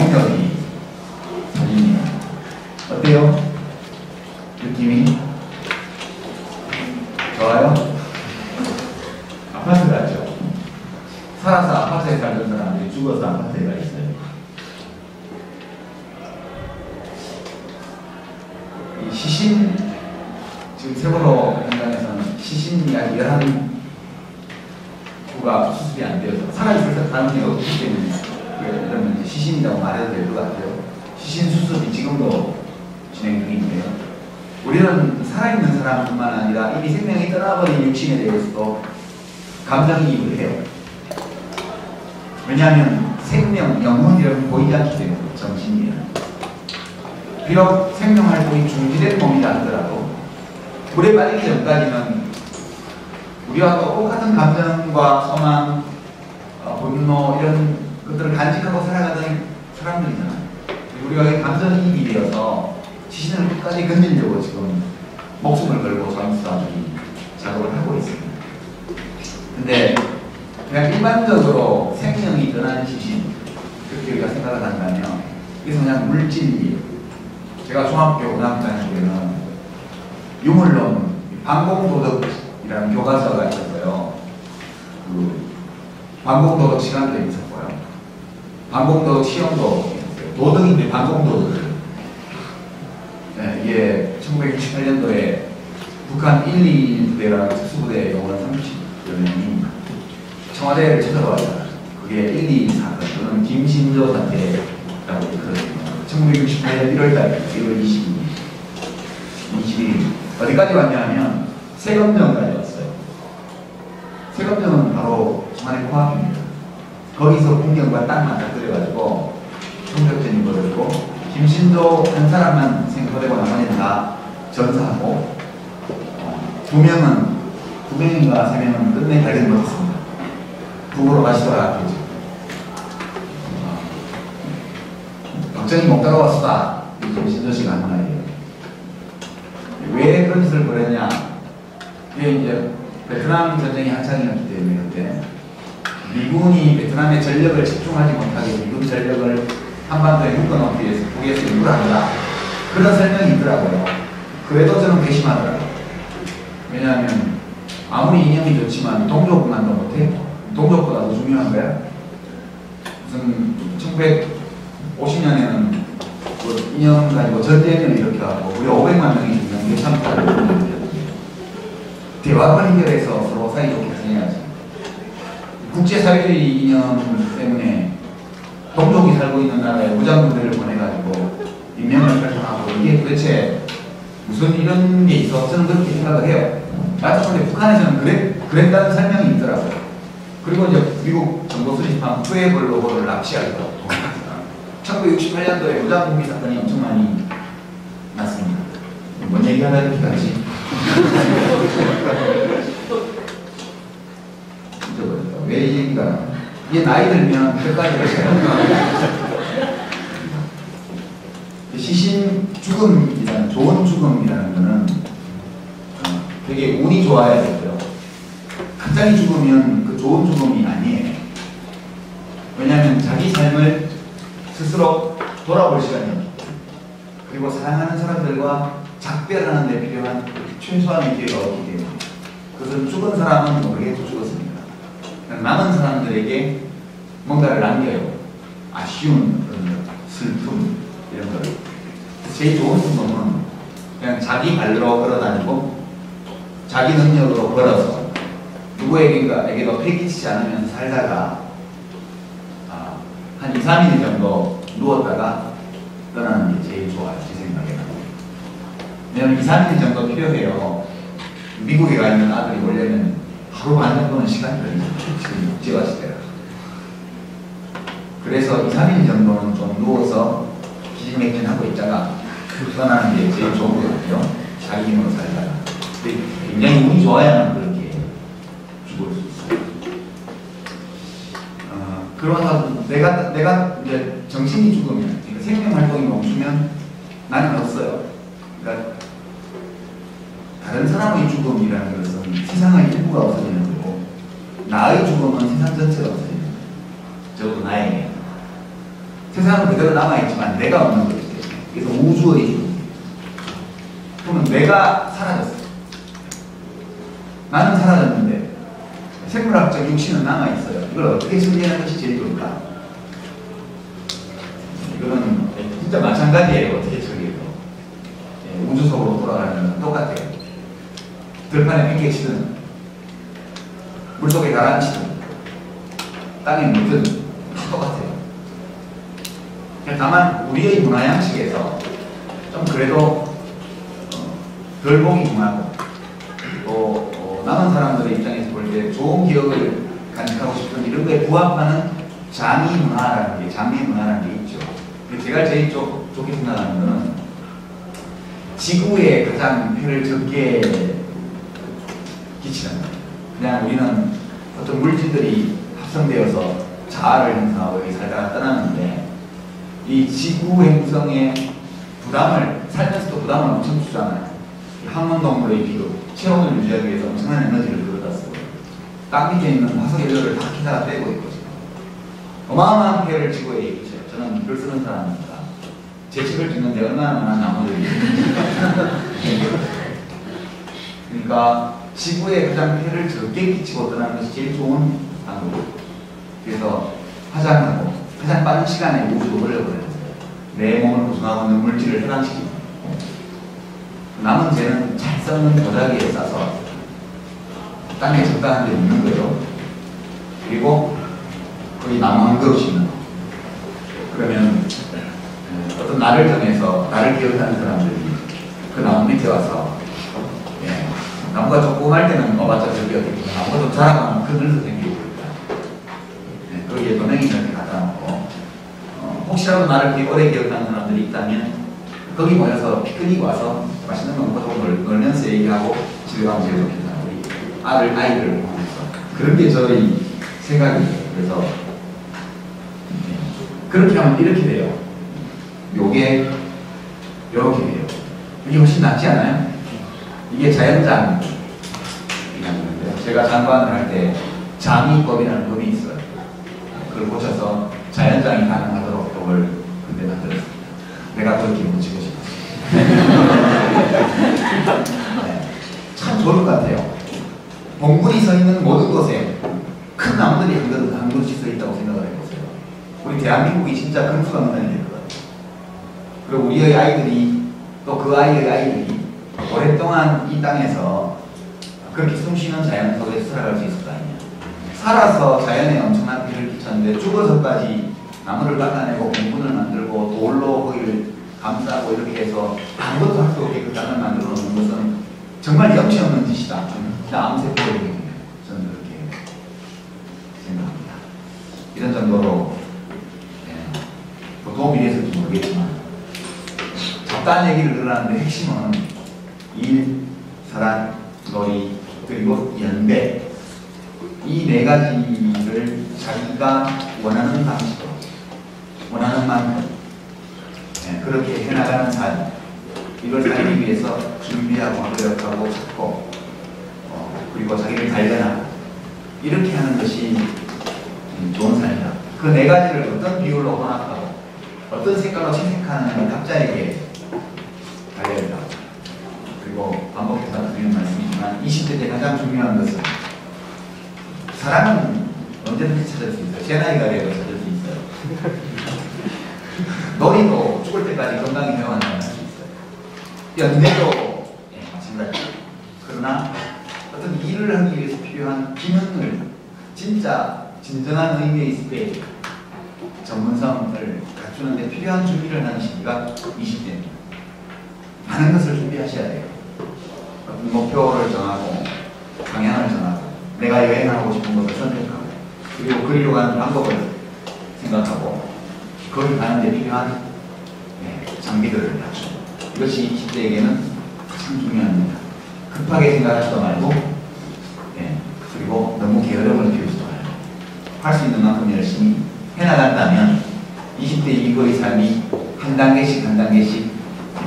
죽어서 아파트에 가 있어요. 이 시신, 지금 세월호 현장에서는 시신 약 11구가 수습이 안 되어서 살아있을 가능성이 없기 때문에 그러면 시신이라고 말해도 될 것 같아요. 시신 수습이 지금도 진행 중인데요. 우리는 살아있는 사람뿐만 아니라 이미 생명이 떠나버린 육신에 대해서도 감정이입을 해요. 왜냐하면 생명, 영혼이라는 보이지 않기 때문에 정신이에요. 비록 생명활동이 중지된 몸이라 하더라도 물에 빠지기 전까지는 우리와 똑같은 감정과 소망, 분노 이런 것들을 간직하고 살아가던 사람들이잖아요. 우리가 감정이입이 되어서 시신을 끝까지 건지려고 지금 목숨을 걸고 잠수사들이 작업을 하고 있습니다. 근데 그냥 일반적으로 생명이 떠나는 시신, 그렇게 우리가 생각을 한다면 이게 그냥 물질이에요. 제가 중학교 고등학교 다닐 때는 유물론 반공도덕이라는 교과서가 있었어요. 그 반공도덕 시간도 있었고요. 반공도덕 시험도 있었어요. 도덕인데 반공도덕을. 네, 이게 1968년도에 북한 121 부대라는 특수부대 요원 30여 명이 청와대를 찾아와요. 그게 121 사건 또는 김신조 사태라고 있거든요. 1968년 1월달 1월 20일 어디까지 왔냐면 세검정까지 왔어요. 세검정은 바로 청와대 코앞입니다. 거기서 풍경과 딱 맞닥뜨려가지고 총격전이 벌어지고 김신조 한 사람만 생포되고 나머지는 다 전사하고 두 명인가 3명은 끝내 발견 못했습니다. 북으로 다시 돌아갔겠죠. 박정희 못 따라왔다. 이 김신조 씨가 한 말이에요. 왜 그런 짓을 벌였냐? 이게 이제 베트남 전쟁이 한창이었기 때문에 그때 미군이 베트남의 전력을 집중하지 못하게 미군 전력을 한반도에 묶어놓기 위해서 북에서 일부러 한다. 그런 설명이 있더라고요. 그래도 저는 괘씸하더라고요. 왜냐하면 아무리 이념이 좋지만 동족만도 못해? 동족보다 더 중요한 거야? 무슨 1950년에는 그 이념 가지고 전쟁을 일으켜가지고 우리 500만 명이 죽는 게 참 다른 대화를 해결해서 서로 사이좋게 지내야지. 국제사회주의 이념 때문에 동족이 살고 있는 나라에 무장부대를 보내가지고 인명을 설정하고 이게 도대체 무슨 이런 게 있어? 저는 그렇게 생각을 해요. 마찬가지로 북한에서는 그랬다는 설명이 있더라고요. 그리고 이제 미국 정보 수집한 투에블 로버를 납치하고 1968년도에 무장공비 사건이 엄청 많이 났습니다. 뭔 얘기 하나 이렇게 같이 왜 이 얘기가 이게 나이 들면 끝까지 시신 죽음이라는 좋은 죽음이라는 거는 되게 운이 좋아야 되고요. 갑자기 죽으면 그 좋은 죽음이 아니에요. 왜냐하면 자기 삶을 스스로 돌아볼 시간이 없고 그리고 사랑하는 사람들과 작별하는 데 필요한 최소한의 기회가 없기 때문에 그것은 죽은 사람은 모르겠죠. 죽었습니다. 남은 사람들에게 뭔가를 남겨요. 아쉬운 그런 슬픔 이런 걸. 제일 좋은 죽음은 그냥 자기 발로 걸어다니고 자기 능력으로 걸어서 누구에게도 패기치지 않으면서 살다가 한 2, 3일 정도 누웠다가 떠나는 게 제일 좋아요. 제 생각에는. 왜냐면 2, 3일 정도 필요해요. 미국에 가 있는 아들이 원래는 하루 반 정도는 시간이 걸리죠. 지금 육지 왔을 때라. 그래서 2, 3일 정도는 좀 누워서 기진맥진하고 있다가 떠나는 게 제일 좋은 것 같아요. 자기 힘으로 살다가. 근데 굉장히 운이 좋아야만 그렇게 죽을 수 있어요. 그러나 내가 이제 정신이 죽으면, 그러니까 생명 활동이 멈추면 나는 없어요. 그러니까 다른 사람의 죽음이라는 것은 세상의 일부가 없어지는 거고, 나의 죽음은 세상 전체가 없어지는 거예요. 적어도 나에게. 세상은 그대로 남아있지만 내가 없는 거기 때문에. 그래서 우주의 죽음. 그러면 내가 사라졌어. 나는 사라졌는데 생물학적 육신은 남아있어요. 이걸 어떻게 처리하는 것이 제일 좋을까? 이거는 진짜 마찬가지예요. 어떻게 처리해도. 우주 속으로 돌아가는 건 똑같아요. 들판에 팽개치든 물속에 가라앉히든 땅에 묻든 똑같아요. 다만 우리의 문화 양식에서 좀 그래도 덜 보기 흉하고 또 남은 사람들의 입장에서 볼 때 좋은 기억을 간직하고 싶은 이런 거에 부합하는 장미 문화라는 게 있죠. 제가 제일 좋게 생각하는 거는 지구에 가장 해를 적게 끼치는 거예요. 그냥 우리는 어떤 물질들이 합성되어서 자아를 형성하고 여기 살다가 떠나는데 이 지구 행성의 부담을 살면서도 부담을 엄청 주잖아요. 항문동물의 비극, 체온을 유지하기 위해서 엄청난 에너지를 들여다 쓰고 땅 밑에 있는 화석 연료를 다 기다가 빼고 있고 어마어마한 피해를 지구에 끼쳐요. 저는 글을 쓰는 사람입니다. 제 책을 찍는데 얼마나 많은 나무들이 그러니까 지구에 가장 피해를 적게 끼치고 떠나는 것이 제일 좋은 방법이에요. 그래서 가장 빠른 시간에 우주로 올려버려요. 내 몸을 구성하고 있는 물질을 해방시키고 남은 재는 잘 썩는 도자기에 싸서 땅에 적당한 데 있는 거예요. 그리고 거기 나무 한 그릇 있는 거. 그러면 어떤 날을 정해서 나를 기억하는 사람들이 그 나무 밑에 와서 나무가 조그만 때는 어봤자 저기 어떻게 나무가 좀 자라가면 그늘도 생기고 그러니까 거기에 도맹이 이렇게 갖다 놓고 혹시라도 나를 오래 기억하는 사람들이 있다면 거기 모여서 피크닉 와서 맛있는 거 먹고 놀면서 얘기하고 집에 가면 제일 좋겠다. 우리 아이들을 보면서 그런 게 저희 생각이에요. 그래서 그렇게 하면 이렇게 돼요. 요게 요렇게 돼요. 이게 훨씬 낫지 않아요? 이게 자연장 이라는데요. 제가 장관을 할 때 장의법이라는 법이 있어요. 그걸 고쳐서 자연장이 가능하도록 법을 그때 만들었습니다. 내가 그렇게 고치고 싶었어요. 네. 참 좋을 것 같아요. 봉분이 서 있는 모든 곳에 큰 나무들이 한 그릇씩 서 있다고 생각을 해보세요. 우리 대한민국이 진짜 그럴 수가 없는 일일 것 같아요. 그리고 우리의 아이들이 또 그 아이의 아이들이 오랫동안 이 땅에서 그렇게 숨쉬는 자연 속에서 살아갈 수 있을 거 아니냐. 살아서 자연에 엄청난 피해를 끼쳤는데 죽어서까지 나무를 깎아내고 봉분을 만들고 돌로 거기를 감싸고 이렇게 해서 아무것도 할 수 없게 그 땅을 만들어 놓는 것은 정말 염치 없는 짓이다. 암세포적인 저는 그렇게 생각합니다. 이런 정도로 도움이 됐을지 모르겠지만 잡다한 얘기를 들었는데 핵심은 일, 사랑, 놀이, 그리고 연대 이 네 가지를 자기가 원하는 방식으로 원하는 만큼 그렇게 해나가는 삶 이걸 살기 위해서 준비하고 노력하고 찾고 그리고 자기를 달려나 이렇게 하는 것이 좋은 삶이다. 그 네 가지를 어떤 비율로 혼합하고 어떤 색깔로 채색하는 각자에게 달려있다. 그리고 반복해서 드리는 말씀이지만 20대 때 가장 중요한 것은 사랑은 언제든지 찾을 수 있어요. 제 나이가 돼도 찾을 수 있어요. 놀이도 죽을 때까지 건강히 회원을 할 수 있어요. 연대도 마찬가지예요. 그러나 어떤 일을 하기 위해서 필요한 기능을 진짜 진정한 의미의 스펙, 전문성을 갖추는 데 필요한 준비를 하는 시기가 20대입니다. 많은 것을 준비하셔야 돼요. 어떤 목표를 정하고 방향을 정하고 내가 여행하고 싶은 것을 선택하고 그리고 그리로 가는 방법을 생각하고 거기 가는 데 필요한 장비들을 갖추고 이것이 20대에게는 참 중요합니다. 급하게 생각하지도 말고 그리고 너무 게으름을 피우지도 말고 할 수 있는 만큼 열심히 해나간다면 20대 이후의 삶이 한 단계씩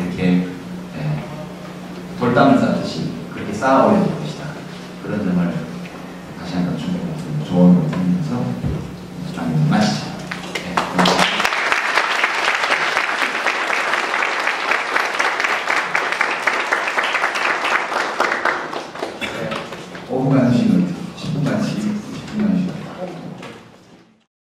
이렇게 돌담을 쌓듯이 그렇게 쌓아올려질 것이다. 그런 점을 다시 한번 충분히 좋은